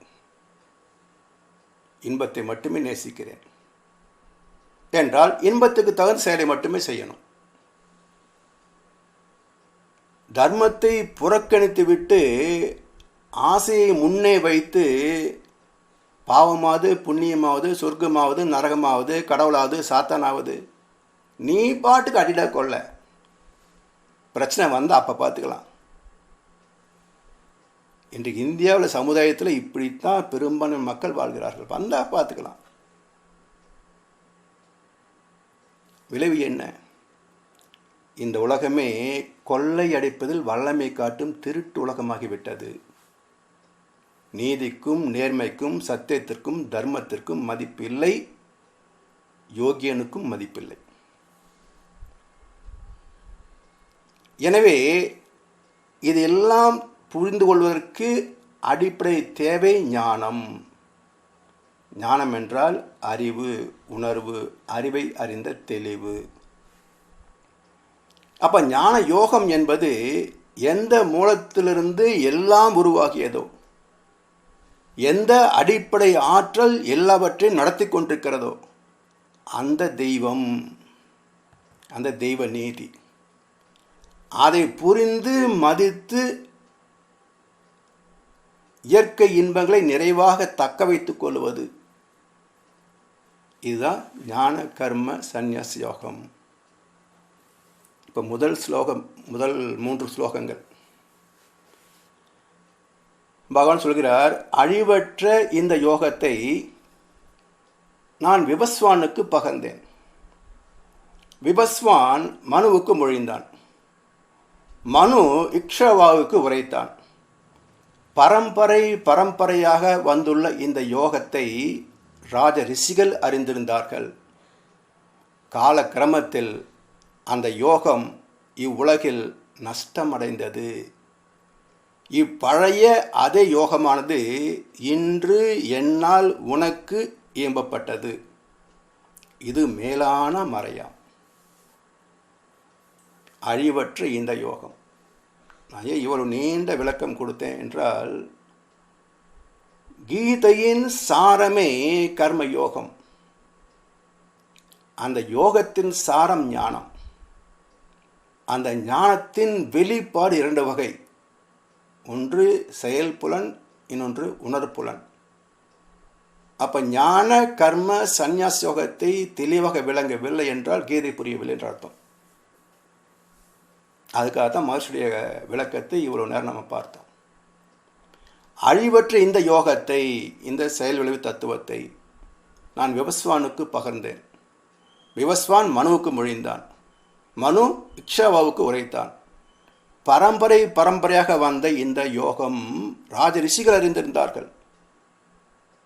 இன்பத்தை மட்டுமே நேசிக்கிறேன் என்றால் இன்பத்துக்கு தகுந்த செயலை மட்டுமே செய்யணும். தர்மத்தை புறக்கணித்து விட்டு ஆசையை முன்னே வைத்து பாவமாவது, புண்ணியமாவது, சொர்க்கமாவது, நரகமாவது, கடவுளாவது, சாத்தானாவது நீ பாட்டுக்கு அடிடா கொள்ள, பிரச்சனை வந்தால் அப்போ பார்த்துக்கலாம். இன்றைக்கு இந்தியாவில் சமுதாயத்தில் இப்படித்தான் பெரும்பான்மை மக்கள் வாழ்கிறார்கள். வந்தால் பார்த்துக்கலாம். விளைவு என்ன? இந்த உலகமே கொள்ளை அடைப்பதில் வல்லமை காட்டும் திருட்டு உலகமாகிவிட்டது. நீதிக்கும், நேர்மைக்கும், சத்தியத்திற்கும், தர்மத்திற்கும் மதிப்பில்லை, யோகியனுக்கும் மதிப்பில்லை. எனவே இதெல்லாம் புரிந்து கொள்வதற்கு அடிப்படை தேவை ஞானம். ஞானம் என்றால் அறிவு, உணர்வு, அறிவை அறிந்த தெளிவு. அப்போ ஞான யோகம் என்பது எந்த மூலத்திலிருந்து எல்லாம் உருவாகியதோ, எந்த அடிப்படை ஆற்றல் எல்லாவற்றையும் நடத்தி கொண்டிருக்கிறதோ அந்த தெய்வம், அந்த தெய்வ நீதி, அதை புரிந்து மதித்து இயற்கை இன்பங்களை நிறைவாக தக்க வைத்துக் கொள்வது, இதுதான் ஞான கர்ம சந்நியாச யோகம். இப்போ முதல் 3 ஸ்லோகங்கள் பகவான் சொல்கிறார், அழிவற்ற இந்த யோகத்தை நான் விபஸ்வானுக்கு பகர்ந்தேன். விபஸ்வான் மனுவுக்கு மொழிந்தான், மனு இக்ஷவாவுக்கு உரைத்தான். பரம்பரையாக வந்துள்ள இந்த யோகத்தை ராஜ ரிஷிகள் அறிந்திருந்தார்கள். கால கிரமத்தில் அந்த யோகம் இவ்வுலகில் நஷ்டமடைந்தது. இப்பழைய அதே யோகமானது இன்று என்னால் உனக்கு இயம்பப்பட்டது. இது மேலான மறையாம். அழிவற்ற இந்த யோகம். நான் ஏன் இவ்வளவு நீண்ட விளக்கம் கொடுத்தேன் என்றால், கீதையின் சாரமே கர்ம யோகம். அந்த யோகத்தின் சாரம் ஞானம். அந்த ஞானத்தின் வெளிப்பாடு 2 வகை. ஒன்று செயல்புலன், இன்னொன்று உணர்ப்புலன். அப்போ ஞான கர்ம சந்நியாச யோகத்தை தெளிவாக விளங்கவில்லை என்றால் கீதை புரியவில்லை என்ற அர்த்தம். அதுக்காகத்தான் மகர்ஷியுடைய விளக்கத்தை இவ்வளோ நேரம் நம்ம பார்த்தோம். அழிவற்ற இந்த யோகத்தை, இந்த செயல் விளைவு தத்துவத்தை நான் விபஸ்வானுக்கு பகர்ந்தேன். விபஸ்வான் மனுவுக்கு மொழிந்தான், மனு இக்ஷவாவுக்கு உரைத்தான். பரம்பரையாக வந்த இந்த யோகம் ராஜ ரிஷிகள் அறிந்திருந்தார்கள்.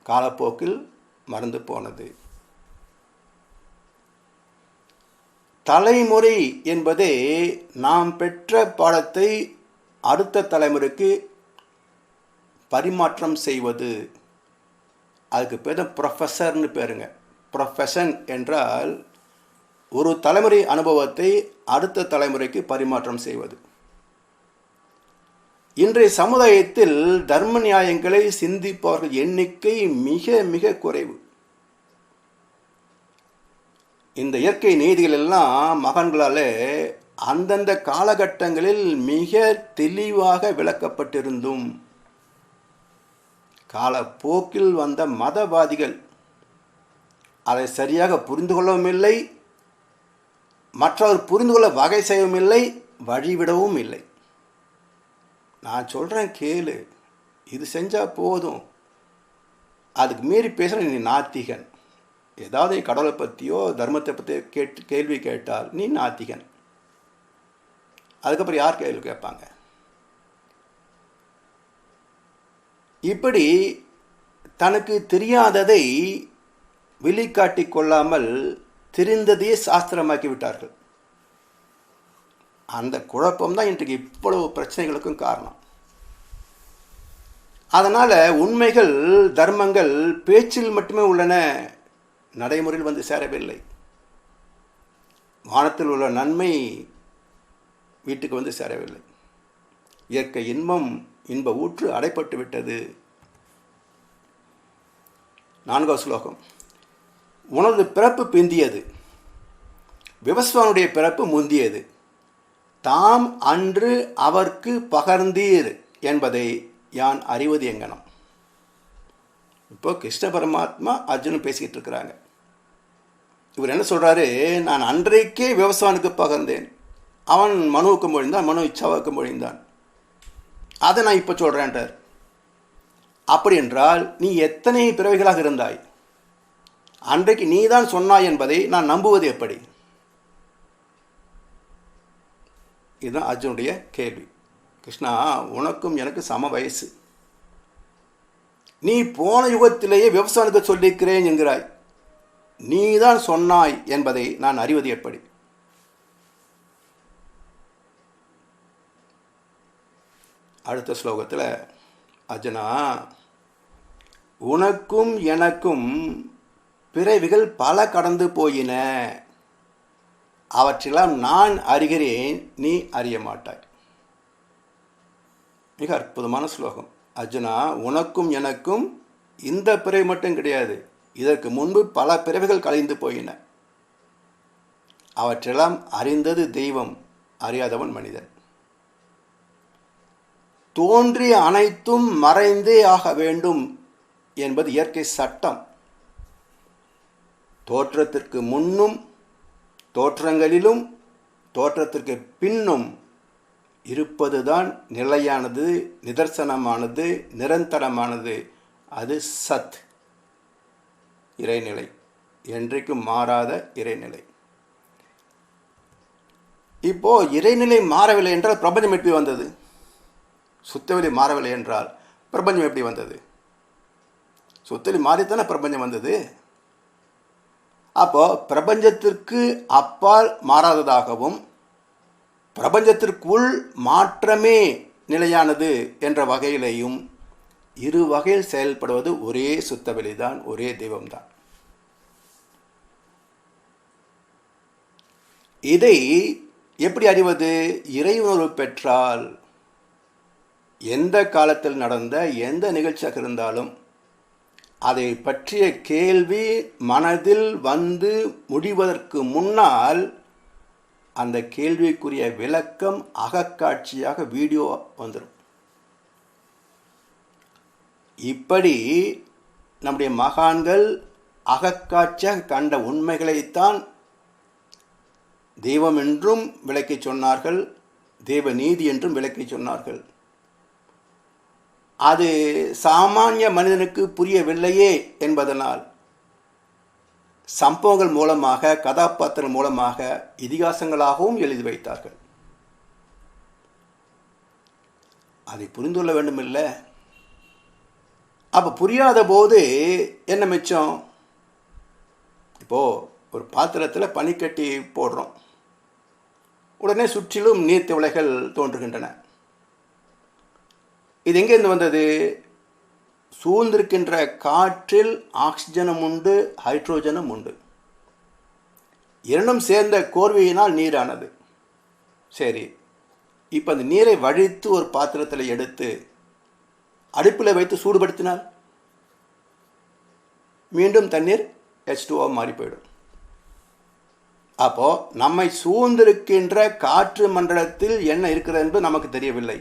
காலப்போக்கில் மறந்து போனது. தலைமுறை என்பதே நாம் பெற்ற பாடத்தை அடுத்த தலைமுறைக்கு பரிமாற்றம் செய்வது. அதுக்கு பேர் தான் ப்ரொஃபஸர்னு பேருங்க. ப்ரொஃபஷன் என்றால் ஒரு தலைமுறை அனுபவத்தை அடுத்த தலைமுறைக்கு பரிமாற்றம் செய்வது. இன்றைய சமுதாயத்தில் தர்ம நியாயங்களை சிந்திப்பவர்கள் எண்ணிக்கை மிக மிக குறைவு. இந்த இயற்கை நீதிகள் எல்லாம் மகான்களால் அந்தந்த காலகட்டங்களில் மிக தெளிவாக விளக்கப்பட்டிருந்தும் காலப்போக்கில் வந்த மதவாதிகள் அதை சரியாக புரிந்து கொள்ளவும் இல்லை, மற்றவர் புரிந்து கொள்ள வகை செய்யவும் இல்லை, வழிவிடவும் இல்லை. நான் சொல்கிறேன் கேளு, இது செஞ்சால் போதும், அதுக்கு மீறி பேசுகிற நீ நாத்திகன், ஏதாவது கடவுளை பற்றியோ தர்மத்தை பற்றியோ கேள்வி கேட்டால் நீ நாத்திகன். அதுக்கப்புறம் யார் கேள்வி கேட்பாங்க? இப்படி தனக்கு தெரியாததை வெளிக்காட்டி கொள்ளாமல் தெரிந்ததையே சாஸ்திரமாக்கி விட்டார்கள். அந்த குழப்பம்தான் இன்றைக்கு இவ்வளவு பிரச்சனைகளுக்கும் காரணம். அதனால் உண்மைகள் தர்மங்கள் பேச்சில் மட்டுமே உள்ளன, நடைமுறையில் வந்து சேரவில்லை. வானத்தில் உள்ள நன்மை வீட்டுக்கு வந்து சேரவில்லை. இயற்கை இன்ப ஊற்று அடைப்பட்டு விட்டது. 4வது ஸ்லோகம். உனது பிறப்பு பிந்தியது, விவஸ்வானுடைய பிறப்பு முந்தியது. தாம் அன்று அவர்க்கு பகர்ந்தீர் என்பதை யான் அறிவது எங்கனம். இப்போ கிருஷ்ண பரமாத்மா அர்ஜுனன் பேசிக்கிட்டு இருக்கிறாங்க. இவர் என்ன சொல்கிறாரு? நான் அன்றைக்கே விவசாயனுக்கு பகர்ந்தேன். அவன் மனுவுக்கு மொழிந்தான், மனு இச்சாவுக்கு மொழிந்தான். அதை நான் இப்போ சொல்கிறேன்றார். அப்படி என்றால் நீ எத்தனை பிறவைகளாக இருந்தாய்? அன்றைக்கு நீ தான் சொன்னாய் என்பதை நான் நம்புவது எப்படி? இதுதான் அர்ஜுனுடைய கேள்வி. கிருஷ்ணா, உனக்கும் எனக்கு சம வயசு. நீ போன யுகத்திலேயே விவசாயனுக்கு சொல்லியிருக்கிறேன் என்கிறாய். நீ தான் சொன்னாய் என்பதை நான் அறிவது எப்படி? அடுத்த ஸ்லோகத்தில் அர்ஜுனா, உனக்கும் எனக்கும் பிறவிகள் பல கடந்து போயின. அவற்றெல்லாம் நான் அறிகிறேன், நீ அறிய மாட்டாய். மிக அற்புதமான ஸ்லோகம். அர்ஜுனா, உனக்கும் எனக்கும் இந்த பிறவி மட்டும் கிடையாது, இதற்கு முன்பு பல பிறவிகள் கழிந்து போயின. அவற்றெல்லாம் அறிந்தது தெய்வம், அறியாதவன் மனிதன். தோன்றிய அனைத்தும் மறைந்தே ஆக வேண்டும் என்பது இயற்கை சட்டம். தோற்றத்திற்கு முன்னும் தோற்றங்களிலும் தோற்றத்திற்கு பின்னும் இருப்பதுதான் நிலையானது, நிதர்சனமானது, நிரந்தரமானது. அது சத், இறைநிலை, என்றைக்கும் மாறாத இறைநிலை. இப்போ இறைநிலை மாறவில்லை என்றால் பிரபஞ்சம் எப்படி வந்தது? சுத்தவெளி மாறவில்லை என்றால் பிரபஞ்சம் எப்படி வந்தது? சுத்தவெளி மாறித்தானே பிரபஞ்சம் வந்தது. அப்போ பிரபஞ்சத்திற்கு அப்பால் மாறாததாகவும் பிரபஞ்சத்திற்குள் மாற்றமே நிலையானது என்ற வகையிலையும் இரு வகையில் செயல்படுவது ஒரே சுத்தவெளிதான், ஒரே தெய்வம்தான். இதை எப்படி அறிவது? இறையுணர்வு பெற்றால் எந்த காலத்தில் நடந்த எந்த நிகழ்ச்சியாக இருந்தாலும் அதை பற்றிய கேள்வி மனதில் வந்து முடிவதற்கு முன்னால் அந்த கேள்விக்குரிய விளக்கம் அகக்காட்சியாக வீடியோ வந்துடும். இப்படி நம்முடைய மகான்கள் அகக்காட்சியாக கண்ட உண்மைகளைத்தான் தெய்வம் என்றும் விளக்கி சொன்னார்கள், தெய்வ நீதி என்றும் விளக்கி சொன்னார்கள். அது சாமானிய மனிதனுக்கு புரியவில்லையே என்பதனால் சம்பவங்கள் மூலமாக, கதாபாத்திரங்கள் மூலமாக, இதிகாசங்களாகவும் எழுதி வைத்தார்கள். அதை புரிந்து கொள்ள வேண்டும் இல்லை? அப்போ புரியாத போது என்ன மிச்சம்? இப்போது ஒரு பாத்திரத்தில் பனிக்கட்டி போடுறோம், உடனே சுற்றிலும் நீர்த்திவளைகள் தோன்றுகின்றன. இது எங்கேருந்து வந்தது? சூழ்ந்திருக்கின்ற காற்றில் ஆக்சிஜனும் உண்டு, ஹைட்ரோஜனும் உண்டு. இரண்டும் சேர்ந்த கோர்வையினால் நீரானது. சரி, இப்போ அந்த நீரை வழித்து ஒரு பாத்திரத்தில் எடுத்து அடுப்பில் வைத்து சூடுபடுத்தினால் மீண்டும் தண்ணீர் H2O மாறி போயிடும். அப்போது நம்மை சூழ்ந்திருக்கின்ற காற்று மண்டலத்தில் என்ன இருக்கிறது என்பது நமக்கு தெரியவில்லை.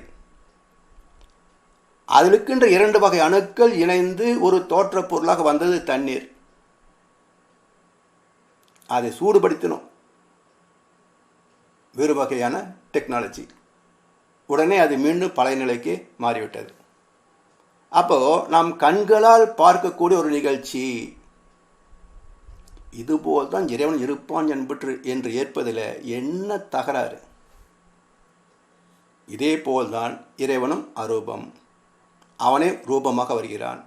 அதில் இருக்கின்ற 2 வகை அணுக்கள் இணைந்து ஒரு தோற்ற பொருளாக வந்தது தண்ணீர். அதை சூடுபடுத்தினோம், வேறு வகையான டெக்னாலஜி. உடனே அது மீண்டும் பழைய நிலைக்கு மாறிவிட்டது. அப்போது நாம் கண்களால் பார்க்கக்கூடிய ஒரு நிகழ்ச்சி, இதுபோல் தான் இறைவன் இருப்பான் என்று ஏற்பதில் என்ன தகராறு? இதே போல்தான் இறைவனும் அரூபம். அவனே ரூபமாக வருகிறான்.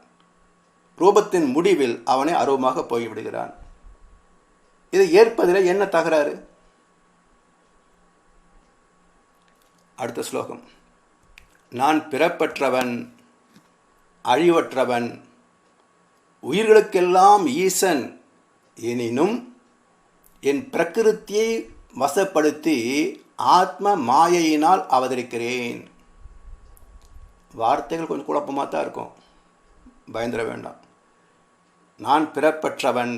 ரூபத்தின் முடிவில் அவனே அரூபமாக போய்விடுகிறான். இதை ஏற்பதில் என்ன தகராறு? அடுத்த ஸ்லோகம். நான் பிறப்பற்றவன், அழிவற்றவன், உயிர்களுக்கெல்லாம் ஈசன், எனினும் என் பிரகிருத்தியை வசப்படுத்தி ஆத்ம மாயையினால் அவதரிக்கிறேன். வார்த்தைகள் கொஞ்சம் குழப்பமாக தான் இருக்கும், பயந்துட வேண்டாம். நான் பிறப்பற்றவன்,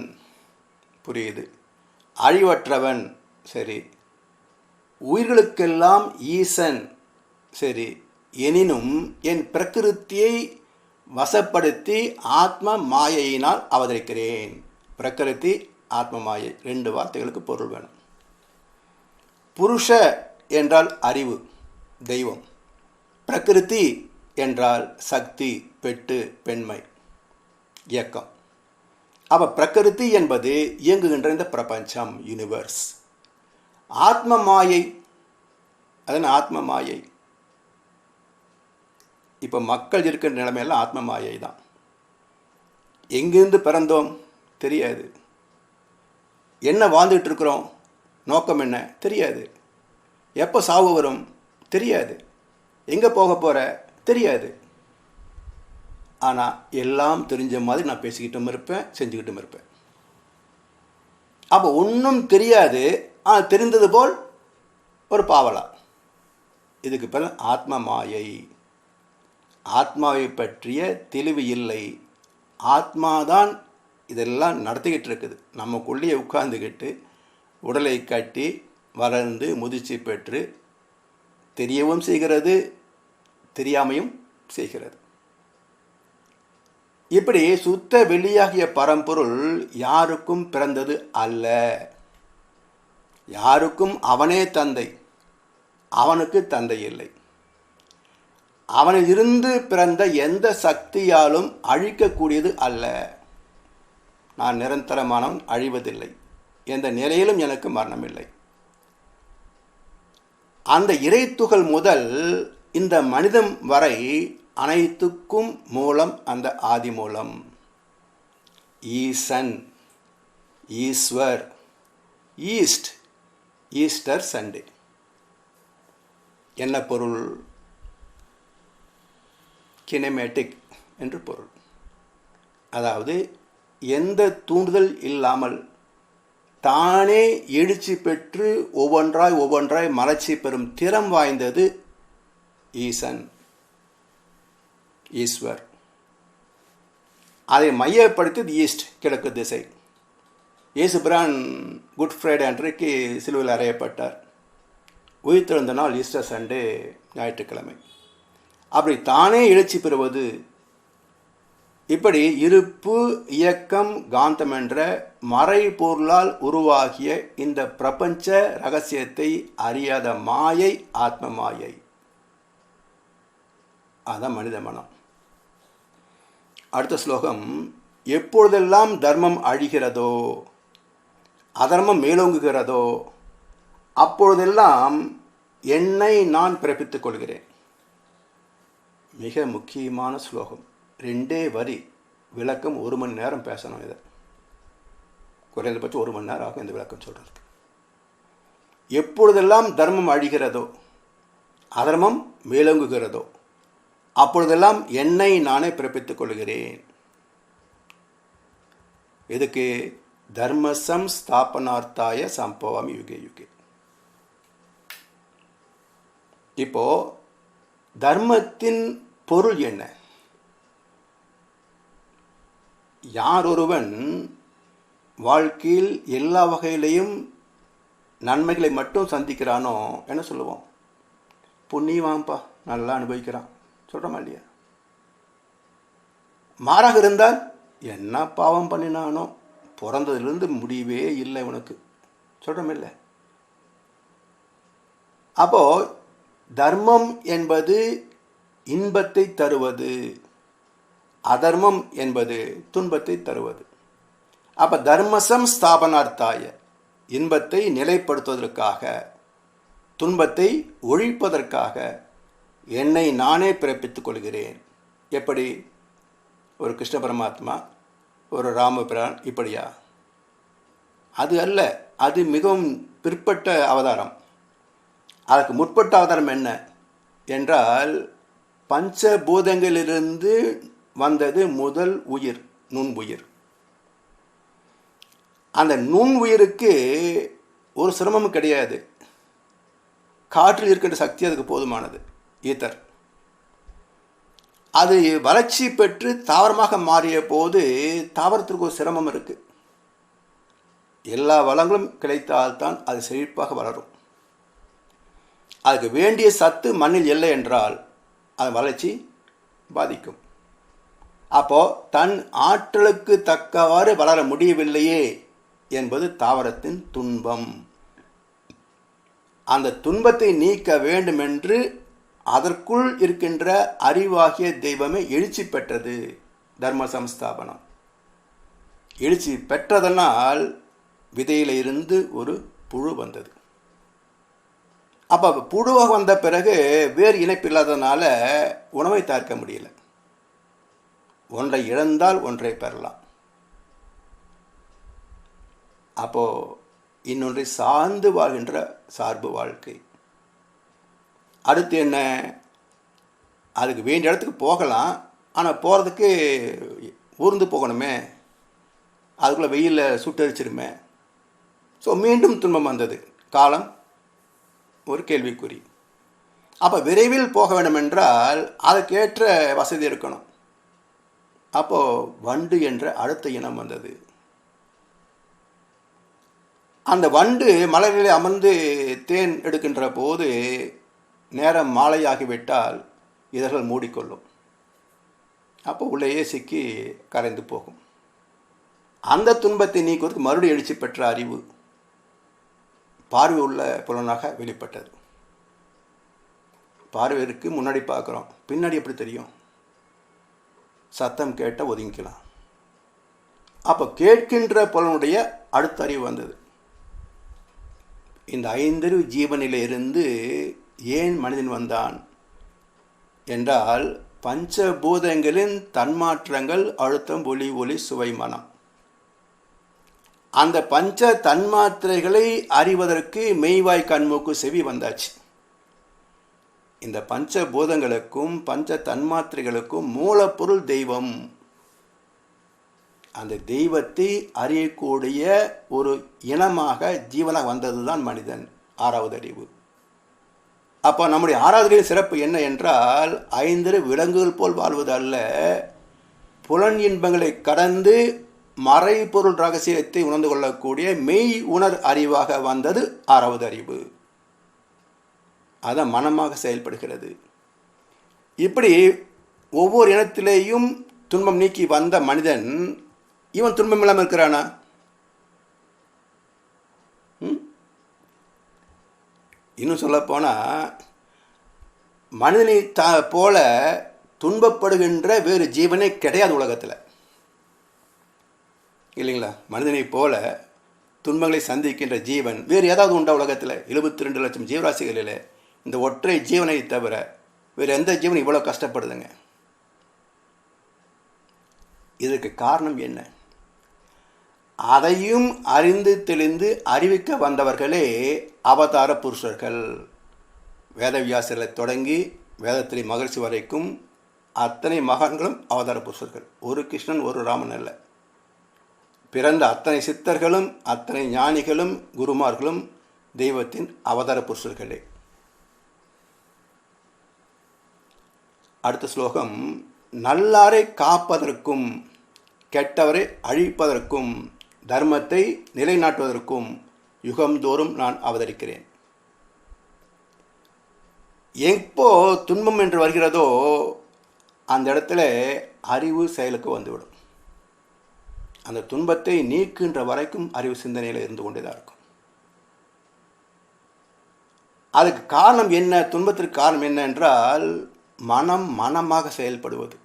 புரியுது. அழிவற்றவன், சரி. உயிர்களுக்கெல்லாம் ஈசன், சரி. எனினும் என் பிரகிருத்தியை வசப்படுத்தி ஆத்ம மாயையினால் அவதரிக்கிறேன். பிரகிருதி, ஆத்ம மாயை, 2 வார்த்தைகளுக்கு பொருள் வேணும். புருஷ என்றால் அறிவு, தெய்வம். பிரகிருதி என்றால் சக்தி, பெட்டு, பெண்மை, இயக்கம். அப்போ பிரகிருதி என்பது இயங்குகின்ற இந்த பிரபஞ்சம், யூனிவர்ஸ். ஆத்ம மாயை, அதன் ஆத்ம மாயை. இப்போ மக்கள் இருக்கிற நிலைமையெல்லாம் ஆத்ம மாயை தான். எங்கிருந்து பிறந்தோம் தெரியாது. என்ன வாழ்ந்துட்டு இருக்கிறோம், நோக்கம் என்ன தெரியாது. எப்போ சாவு வரும் தெரியாது. எங்கே போக போகிற தெரியாது. ஆனால் எல்லாம் தெரிஞ்ச மாதிரி நான் பேசிக்கிட்டும் இருப்பேன், செஞ்சுக்கிட்டும் இருப்பேன். அப்போ ஒன்றும் தெரியாது, ஆனால் தெரிந்தது போல் ஒரு பாவலா. இதுக்கு பேர் ஆத்ம மாயை. ஆத்மாவை பற்றிய தெளிவு இல்லை. ஆத்மாதான் இதெல்லாம் நடத்திக்கிட்டு இருக்குது. நமக்குள்ளேயே உட்கார்ந்துக்கிட்டு உடலை கட்டி வளர்ந்து முதிர்ச்சி பெற்று தெரியவும் செய்கிறது, தெரியாமையும் செய்கிறது. இப்படி சுத்த வெளியாகிய பரம்பொருள் யாருக்கும் பிறந்தது அல்ல. யாருக்கும் அவனே தந்தை, அவனுக்கு தந்தை இல்லை. அவனில் இருந்து பிறந்த எந்த சக்தியாலும் அழிக்கக்கூடியது அல்ல. நான் நிரந்தரமானவன், அழிவதில்லை. எந்த நிலையிலும் எனக்கு மரணம் இல்லை. அந்த இறைத்துகள் முதல் இந்த மனிதம் வரை அனைத்துக்கும் மூலம் அந்த ஆதி மூலம். ஈசன், ஈஸ்வர், ஈஸ்ட், ஈஸ்டர் சண்டே. என்ன பொருள்? கினமேட்டிக் என்று பொருள். அதாவது எந்த தூண்டுதல் இல்லாமல் தானே எழுச்சி பெற்று ஒவ்வொன்றாய் மலர்ச்சி பெறும் திறம் வாய்ந்தது ஈசன், ஈஸ்வர். அதை மையப்படுத்தியது ஈஸ்ட், கிழக்கு திசை. இயேசுபிரான் குட் ஃப்ரைடே அன்றைக்கு சிலுவையில் அறையப்பட்டார். உயிர்த்தெழுந்த நாள் ஈஸ்டர் சண்டே, ஞாயிற்றுக்கிழமை. அப்படி தானே எழுச்சி பெறுவது. இப்படி இருப்பு, இயக்கம், காந்தம் என்ற மறைபொருளால் உருவாகிய இந்த பிரபஞ்ச ரகசியத்தை அறியாத மாயை ஆத்ம மாயை. அதான் மனித மனம். அடுத்த ஸ்லோகம். எப்பொழுதெல்லாம் தர்மம் அழிகிறதோ, அதர்மம் மேலோங்குகிறதோ, அப்பொழுதெல்லாம் என்னை நான் பிறப்பித்துக் கொள்கிறேன். மிக முக்கியமான ஸ்லோகம். 2 வரி விளக்கம். 1 மணி நேரம் பேசணும். இதை குறைந்தபட்சம் 1 மணி நேரம் ஆகும் இந்த விளக்கம் சொல்றதுக்கு. எப்பொழுதெல்லாம் தர்மம் அழிகிறதோ, அதர்மம் மேலோங்குகிறதோ, அப்பொழுதெல்லாம் என்னை நானே பிறப்பித்துக் கொள்கிறேன். இதுக்கு தர்மசம் ஸ்தாபனார்த்தாய சம்பவாமி யுகே யுகே. இப்போ தர்மத்தின் பொருள் என்ன? யார் ஒருவன் வாழ்க்கையில் எல்லா வகையிலையும் நன்மைகளை மட்டும் சந்திக்கிறானோ என்ன சொல்லுவோம்? புண்ணியவான்ப்பா, நல்லா அனுபவிக்கிறான் சொல்கிறோமா இல்லையா? மாறாக இருந்தால் என்ன பாவம் பண்ணினானோ, பிறந்ததுலேருந்து முடிவே இல்லை உனக்கு சொல்கிறோம் இல்லை? அப்போ தர்மம் என்பது இன்பத்தை தருவது, அதர்மம் என்பது துன்பத்தை தருவது. அப்போ தர்மசம் ஸ்தாபனார்த்தாய, இன்பத்தை நிலைப்படுத்துவதற்காக, துன்பத்தை ஒழிப்பதற்காக என்னை நானே பிறப்பித்துக் கொள்கிறேன். எப்படி? ஒரு கிருஷ்ண பரமாத்மா, ஒரு ராமபிரான், இப்படியா? அது அல்ல. அது மிகவும் பிற்பட்ட அவதாரம். அதற்கு முற்பட்ட அவதாரம் என்ன என்றால், பஞ்சபூதங்களிலிருந்து வந்தது முதல் உயிர், நுண் உயிர். அந்த நுண் உயிருக்கு ஒரு சிரமமும் கிடையாது. காற்றில் இருக்கின்ற சக்தி அதுக்கு போதுமானது, ஈத்தர். அது வளர்ச்சி பெற்று தாவரமாக மாறிய போது தாவரத்திற்கு ஒரு சிரமம் இருக்குது. எல்லா வளங்களும் கிடைத்தால்தான் அது செழிப்பாக வளரும். அதுக்கு வேண்டிய சத்து மண்ணில் இல்லை என்றால் அது வளர்ச்சி பாதிக்கும். அப்போது தன் ஆற்றலுக்கு தக்கவாறு வளர முடியவில்லையே என்பது தாவரத்தின் துன்பம். அந்த துன்பத்தை நீக்க வேண்டுமென்று அதற்குள் இருக்கின்ற அறிவாகிய தெய்வமே எழுச்சி பெற்றது. தர்ம சம்ஸ்தாபனம் எழுச்சி பெற்றதனால் விதையில இருந்து ஒரு புழு வந்தது. அப்போ புழுவாக வந்த பிறகு வேறு இணைப்பு இல்லாததுனால உணவை தயாரிக்க முடியல. ஒன்றை இழந்தால் ஒன்றை பெறலாம். அப்போது இன்னொன்றை சார்ந்து வாழ்கின்ற சார்பு வாழ்க்கை. அடுத்து என்ன? அதுக்கு வேண்டிய இடத்துக்கு போகலாம், ஆனால் போகிறதுக்கு ஊர்ந்து போகணுமே, அதுக்குள்ளே வெயிலில் சுட்டரிச்சிருமே. ஸோ மீண்டும் துன்பம் வந்தது. காலம் ஒரு கேள்விக்குறி. அப்போ விரைவில் போக வேண்டுமென்றால் அதற்கேற்ற வசதி இருக்கணும். அப்போது வண்டு என்ற அடுத்த இனம் வந்தது. அந்த வண்டு மலர்களில் அமர்ந்து தேன் எடுக்கின்ற போது நேரம் மாலையாகிவிட்டால் இதழ்கள் மூடிக்கொள்ளும். அப்போ உள்ளேயே சிக்கி கரைந்து போகும். அந்த துன்பத்தை நீக்குவதற்கு மறுபடியும் எழுச்சி பெற்ற அறிவு பார்வை உள்ள புலனாக வெளிப்பட்டது. பார்வைக்கு முன்னாடி பார்க்குறோம், பின்னாடி எப்படி தெரியும்? சத்தம் கேட்ட ஒதுங்கிக்கலாம். அப்போ கேட்கின்ற புலனுடைய அடுத்த அறிவு வந்தது. இந்த ஐந்தறிவு ஜீவனில் இருந்து ஏன் மனிதன் வந்தான் என்றால், பஞ்சபூதங்களின் தன்மாற்றங்கள் அழுத்தம், ஒளி, ஒளி, சுவை, மனம். அந்த பஞ்ச தன்மாத்திரைகளை அறிவதற்கு மெய்வாய், கண்மூக்கு, செவி வந்தாச்சு. இந்த பஞ்சபூதங்களுக்கும் பஞ்ச தன்மாத்திரைகளுக்கும் மூலப்பொருள் தெய்வம். அந்த தெய்வத்தை அறியக்கூடிய ஒரு இனமாக ஜீவனாக வந்தது தான் மனிதன், ஆறாவது அறிவு. அப்போ நம்முடைய ஆறாவது அறிவு சிறப்பு என்ன என்றால், ஐந்தறிவு விலங்குகள் போல் வாழ்வது அல்ல, புலன் இன்பங்களை கடந்து மறைபொருள் ரகசியத்தை உணர்ந்து கொள்ளக்கூடிய மெய் உணர் அறிவாக வந்தது ஆறாவது அறிவு. அதான் மனமாக செயல்படுகிறது. இப்படி ஒவ்வொரு இனத்திலேயும் துன்பம் நீக்கி வந்த மனிதன் இவன் துன்பம் இல்லாமல் இருக்கிறானா? இன்னும் சொல்லப்போனால், மனிதனை போல துன்பப்படுகின்ற வேறு ஜீவனே கிடையாது உலகத்தில், இல்லைங்களா? மனிதனை போல துன்பங்களை சந்திக்கின்ற ஜீவன் வேறு ஏதாவது உண்டா உலகத்தில்? 72 லட்சம் ஜீவராசிகளில் இந்த ஒற்றை ஜீவனை தவிர வேறு எந்த ஜீவன் இவ்வளோ கஷ்டப்படுதுங்க? இதற்கு காரணம் என்ன? அதையும் அறிந்து தெளிந்து அறிவிக்க வந்தவர்களே அவதார புருஷர்கள். வேதவியாசரை தொடங்கி வேதத்திலே மகர்ஷி வரைக்கும் அத்தனை மகான்களும் அவதார புருஷர்கள். ஒரு கிருஷ்ணன், ஒரு ராமன் அல்ல. பிறந்த அத்தனை சித்தர்களும் அத்தனை ஞானிகளும் குருமார்களும் தெய்வத்தின் அவதார புருஷர்களே. அடுத்த ஸ்லோகம், நல்லாரை காப்பதற்கும் கெட்டவரை அழிப்பதற்கும் தர்மத்தை நிலைநாட்டுவதற்கும் யுகந்தோறும் நான் அவதரிக்கிறேன். எப்போ துன்பம் என்று வருகிறதோ அந்த இடத்துல அறிவு செயலுக்கு வந்துவிடும். அந்த துன்பத்தை நீக்குகின்ற வரைக்கும் அறிவு சிந்தனையில் இருந்து கொண்டே தான் இருக்கும். அதுக்கு காரணம் என்ன? துன்பத்திற்கு காரணம் என்ன என்றால், மனமாக செயல்படுவது.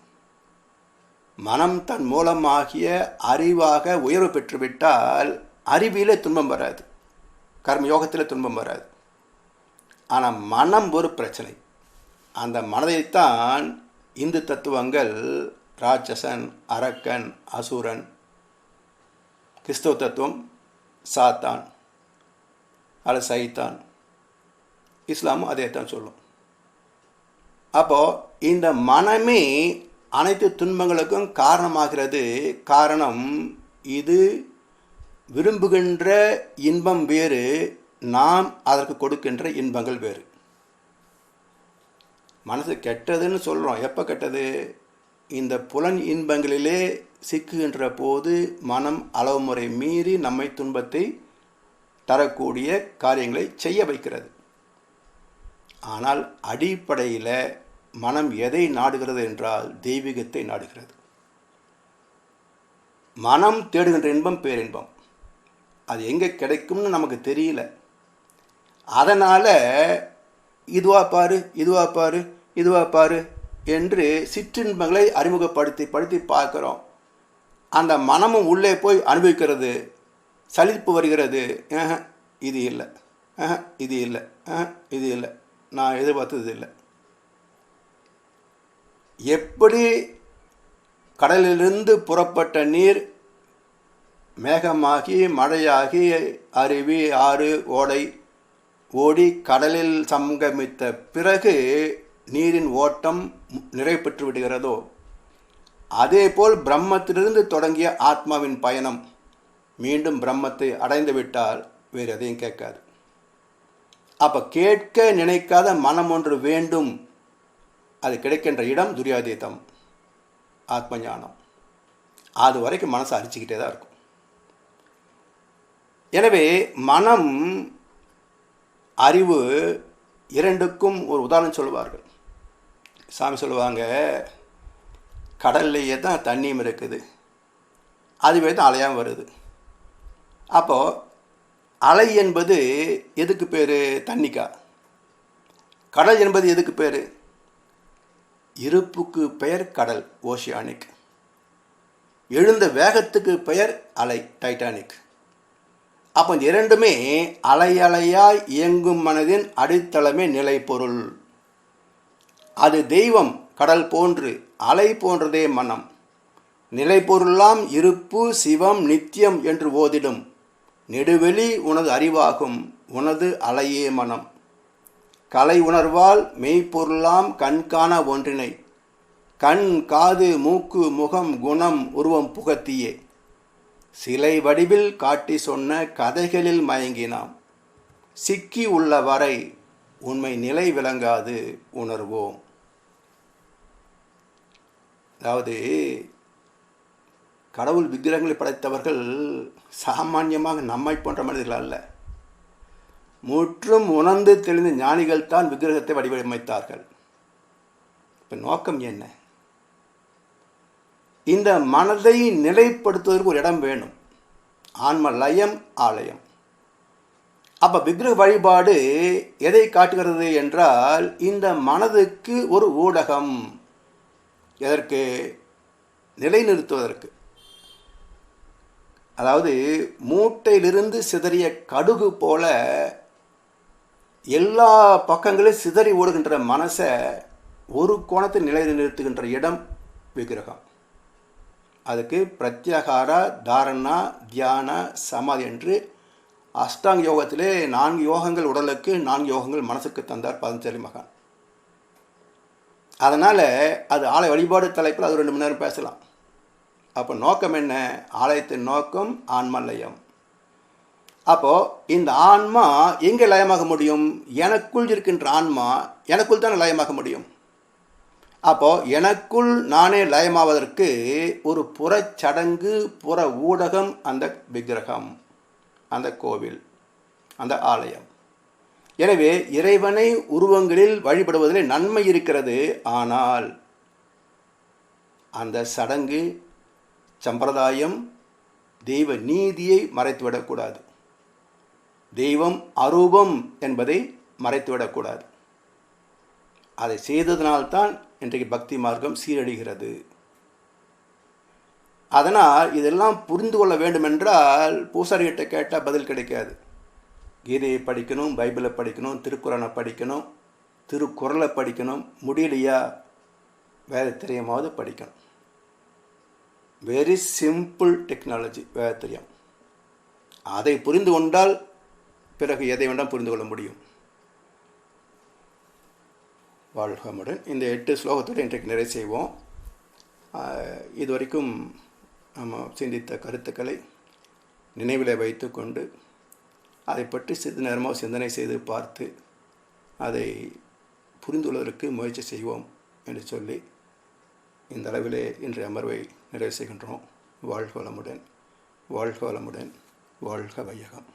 மனம் தன் மூலமாகிய அறிவாக உயர்வு பெற்றுவிட்டால் அறிவிலே துன்பம் வராது, கர்மயோகத்தில் துன்பம் வராது. ஆனால் மனம் ஒரு பிரச்சனை. அந்த மனதைத்தான் இந்து தத்துவங்கள் ராட்சசன், அரக்கன், அசுரன், கிறிஸ்தவ தத்துவம் சாத்தான் அல்லது சைத்தான், இஸ்லாமும் அதே தான் சொல்லும். அப்போது இந்த மனமே அனைத்து துன்பங்களுக்கும் காரணமாகிறது. காரணம், இது விரும்புகின்ற இன்பம் வேறு, நாம் அதற்கு கொடுக்கின்ற இன்பங்கள் வேறு. மனசு கெட்டதுன்னு சொல்கிறோம். எப்போ கெட்டது? இந்த புலன் இன்பங்களிலே சிக்குகின்ற போது மனம் அளவு முறை மீறி நம்மை துன்பத்தை தரக்கூடிய காரியங்களை செய்ய வைக்கிறது. ஆனால் அடிப்படையில் மனம் எதை நாடுகிறது என்றால் தெய்வீகத்தை நாடுகிறது. மனம் தேடுகின்ற இன்பம் பேரின்பம். அது எங்கே கிடைக்கும்னு நமக்கு தெரியல. அதனால் இதுவா பாரு, இதுவா பாரு, இதுவா பாரு என்று சிற்றின்பங்களை அறிமுகப்படுத்தி பார்க்குறோம். அந்த மனமும் உள்ளே போய் அனுபவிக்கிறது. சலிப்பு வருகிறது. இது இல்லை, இது இல்லை, இது இல்லை, நான் எதிர்பார்த்தது இல்லை. எப்படி கடலிலிருந்து புறப்பட்ட நீர் மேகமாகி மழையாகி அருவி, ஆறு, ஓடை ஓடி கடலில் சங்கமித்த பிறகு நீரின் ஓட்டம் நிறைவு பெற்று விடுகிறதோ, அதேபோல் பிரம்மத்திலிருந்து தொடங்கிய ஆத்மாவின் பயணம் மீண்டும் பிரம்மத்தை அடைந்து விட்டால் வேறு எதையும் கேட்காது. அப்போ கேட்க நினைக்காத மனம் ஒன்று வேண்டும். அது கிடைக்கின்ற இடம் துரியாதீதம், ஆத்ம ஞானம். அது வரைக்கும் மனசை அரிச்சிக்கிட்டே தான் இருக்கும். எனவே மனம், அறிவு இரண்டுக்கும் ஒரு உதாரணம் சொல்லுவார்கள். சாமி சொல்லுவாங்க, கடல்லையே தான் தண்ணியும் இருக்குது, அதுவே தான் அலையாமல் வருது. அப்போது அலை என்பது எதுக்கு பேர்? தண்ணிக்கா. கடல் என்பது எதுக்கு பேர்? இருப்புக்கு பெயர் கடல், ஓஷியானிக். எழுந்த வேகத்துக்கு பெயர் அலை, டைட்டானிக். அப்போ இந்த இரண்டுமே அலை அலையாய் இயங்கும் மனதின் அடித்தளமே நிலை பொருள். அது தெய்வம் கடல் போன்று, அலை போன்றதே மனம். நிலை பொருளாம் இருப்பு சிவம் நித்தியம் என்று ஓதிடும் நெடுவெளி உனது அறிவாகும், உனது அலையே மனம். கலை உணர்வால் மெய்ப்பொருளாம் கண்காண ஒன்றினை, கண் காது மூக்கு முகம் குணம் உருவம் புகத்தியே சிலை வடிவில் காட்டி சொன்ன கதைகளில் மயங்கினாம். சிக்கி உள்ள வரை உண்மை நிலை விளங்காது உணர்வோம். அதாவது கடவுள் விக்கிரகங்களை படைத்தவர்கள் சாமானியமாக நம்மை போன்ற மனிதர்கள் அல்ல. முற்றும் உணர்ந்து தெளிந்த ஞானிகள் தான் விக்கிரகத்தை வடிவமைத்தார்கள். இப்போ நோக்கம் என்ன? இந்த மனதை நிலைப்படுத்துவதற்கு ஒரு இடம் வேணும். ஆன்ம லயம், ஆலயம். அப்போ விக்கிரக வழிபாடு எதை காட்டுகிறது என்றால், இந்த மனதுக்கு ஒரு ஊடகம். எதற்கு? நிலைநிறுத்துவதற்கு. அதாவது மூட்டையிலிருந்து சிதறிய கடுகு போல எல்லா பக்கங்களையும் சிதறி ஓடுகின்ற மனசை ஒரு கோணத்தில் நிலைநிறுத்துகின்ற இடம் விக்கிரகம். அதுக்கு பிரத்யாகாரா, தாரணா, தியான, சமாதி என்று அஷ்டாங்க யோகத்திலே 4 யோகங்கள் உடலுக்கு, 4 யோகங்கள் மனசுக்கு தந்தார் பதஞ்சலி மகான். அதனால் அது ஆலய வழிபாடு தலைப்பில் அது 2 மணி நேரம் பேசலாம். அப்போ நோக்கம் என்ன? ஆலயத்தின் நோக்கம் ஆன்ம லயம். அப்போது இந்த ஆன்மா எங்கே லயமாக முடியும்? எனக்குள் இருக்கின்ற ஆன்மா எனக்குள் தானே லயமாக முடியும். அப்போது எனக்குள் நானே லயமாவதற்கு ஒரு புறச்சடங்கு, புற ஊடகம், அந்த விக்கிரகம், அந்த கோவில், அந்த ஆலயம். எனவே இறைவனை உருவங்களில் வழிபடுவதில் நன்மை இருக்கிறது. ஆனால் அந்த சடங்கு, சம்பிரதாயம் தெய்வ நீதியை மறைத்துவிடக்கூடாது. தெய்வம் அரூபம் என்பதை மறைத்துவிடக்கூடாது. அதை செய்ததனால்தான் இன்றைக்கு பக்தி மார்க்கம் சீரழிகிறது. அதனால் இதெல்லாம் புரிந்து கொள்ள வேண்டுமென்றால் பூசாரிகிட்ட கேட்டால் பதில் கிடைக்காது. கீதையை படிக்கணும், பைபிளை படிக்கணும், திருக்குறளை படிக்கணும், திருக்குறளை படிக்கணும், முடியலையா வேதத்திரியமாவது படிக்கணும். வெரி சிம்பிள் டெக்னாலஜி வேதத்திரியம். அதை புரிந்து கொண்டால் பிறகு எதை வேண்டாம் புரிந்து கொள்ள முடியும். வாழ்கமுடன். இந்த 8 ஸ்லோகத்தோடு இன்றைக்கு நிறைவு செய்வோம். இதுவரைக்கும் நம்ம சிந்தித்த கருத்துக்களை நினைவில் வைத்து கொண்டு அதை பற்றி சிறிது நேரமாக சிந்தனை செய்து பார்த்து அதை புரிந்து கொள்வதற்கு முயற்சி செய்வோம் என்று சொல்லி இந்த அளவிலே இன்றைய அமர்வை நிறைவு செய்கின்றோம். வாழ்க வளமுடன், வாழ்க வளமுடன், வாழ்க வையகம்.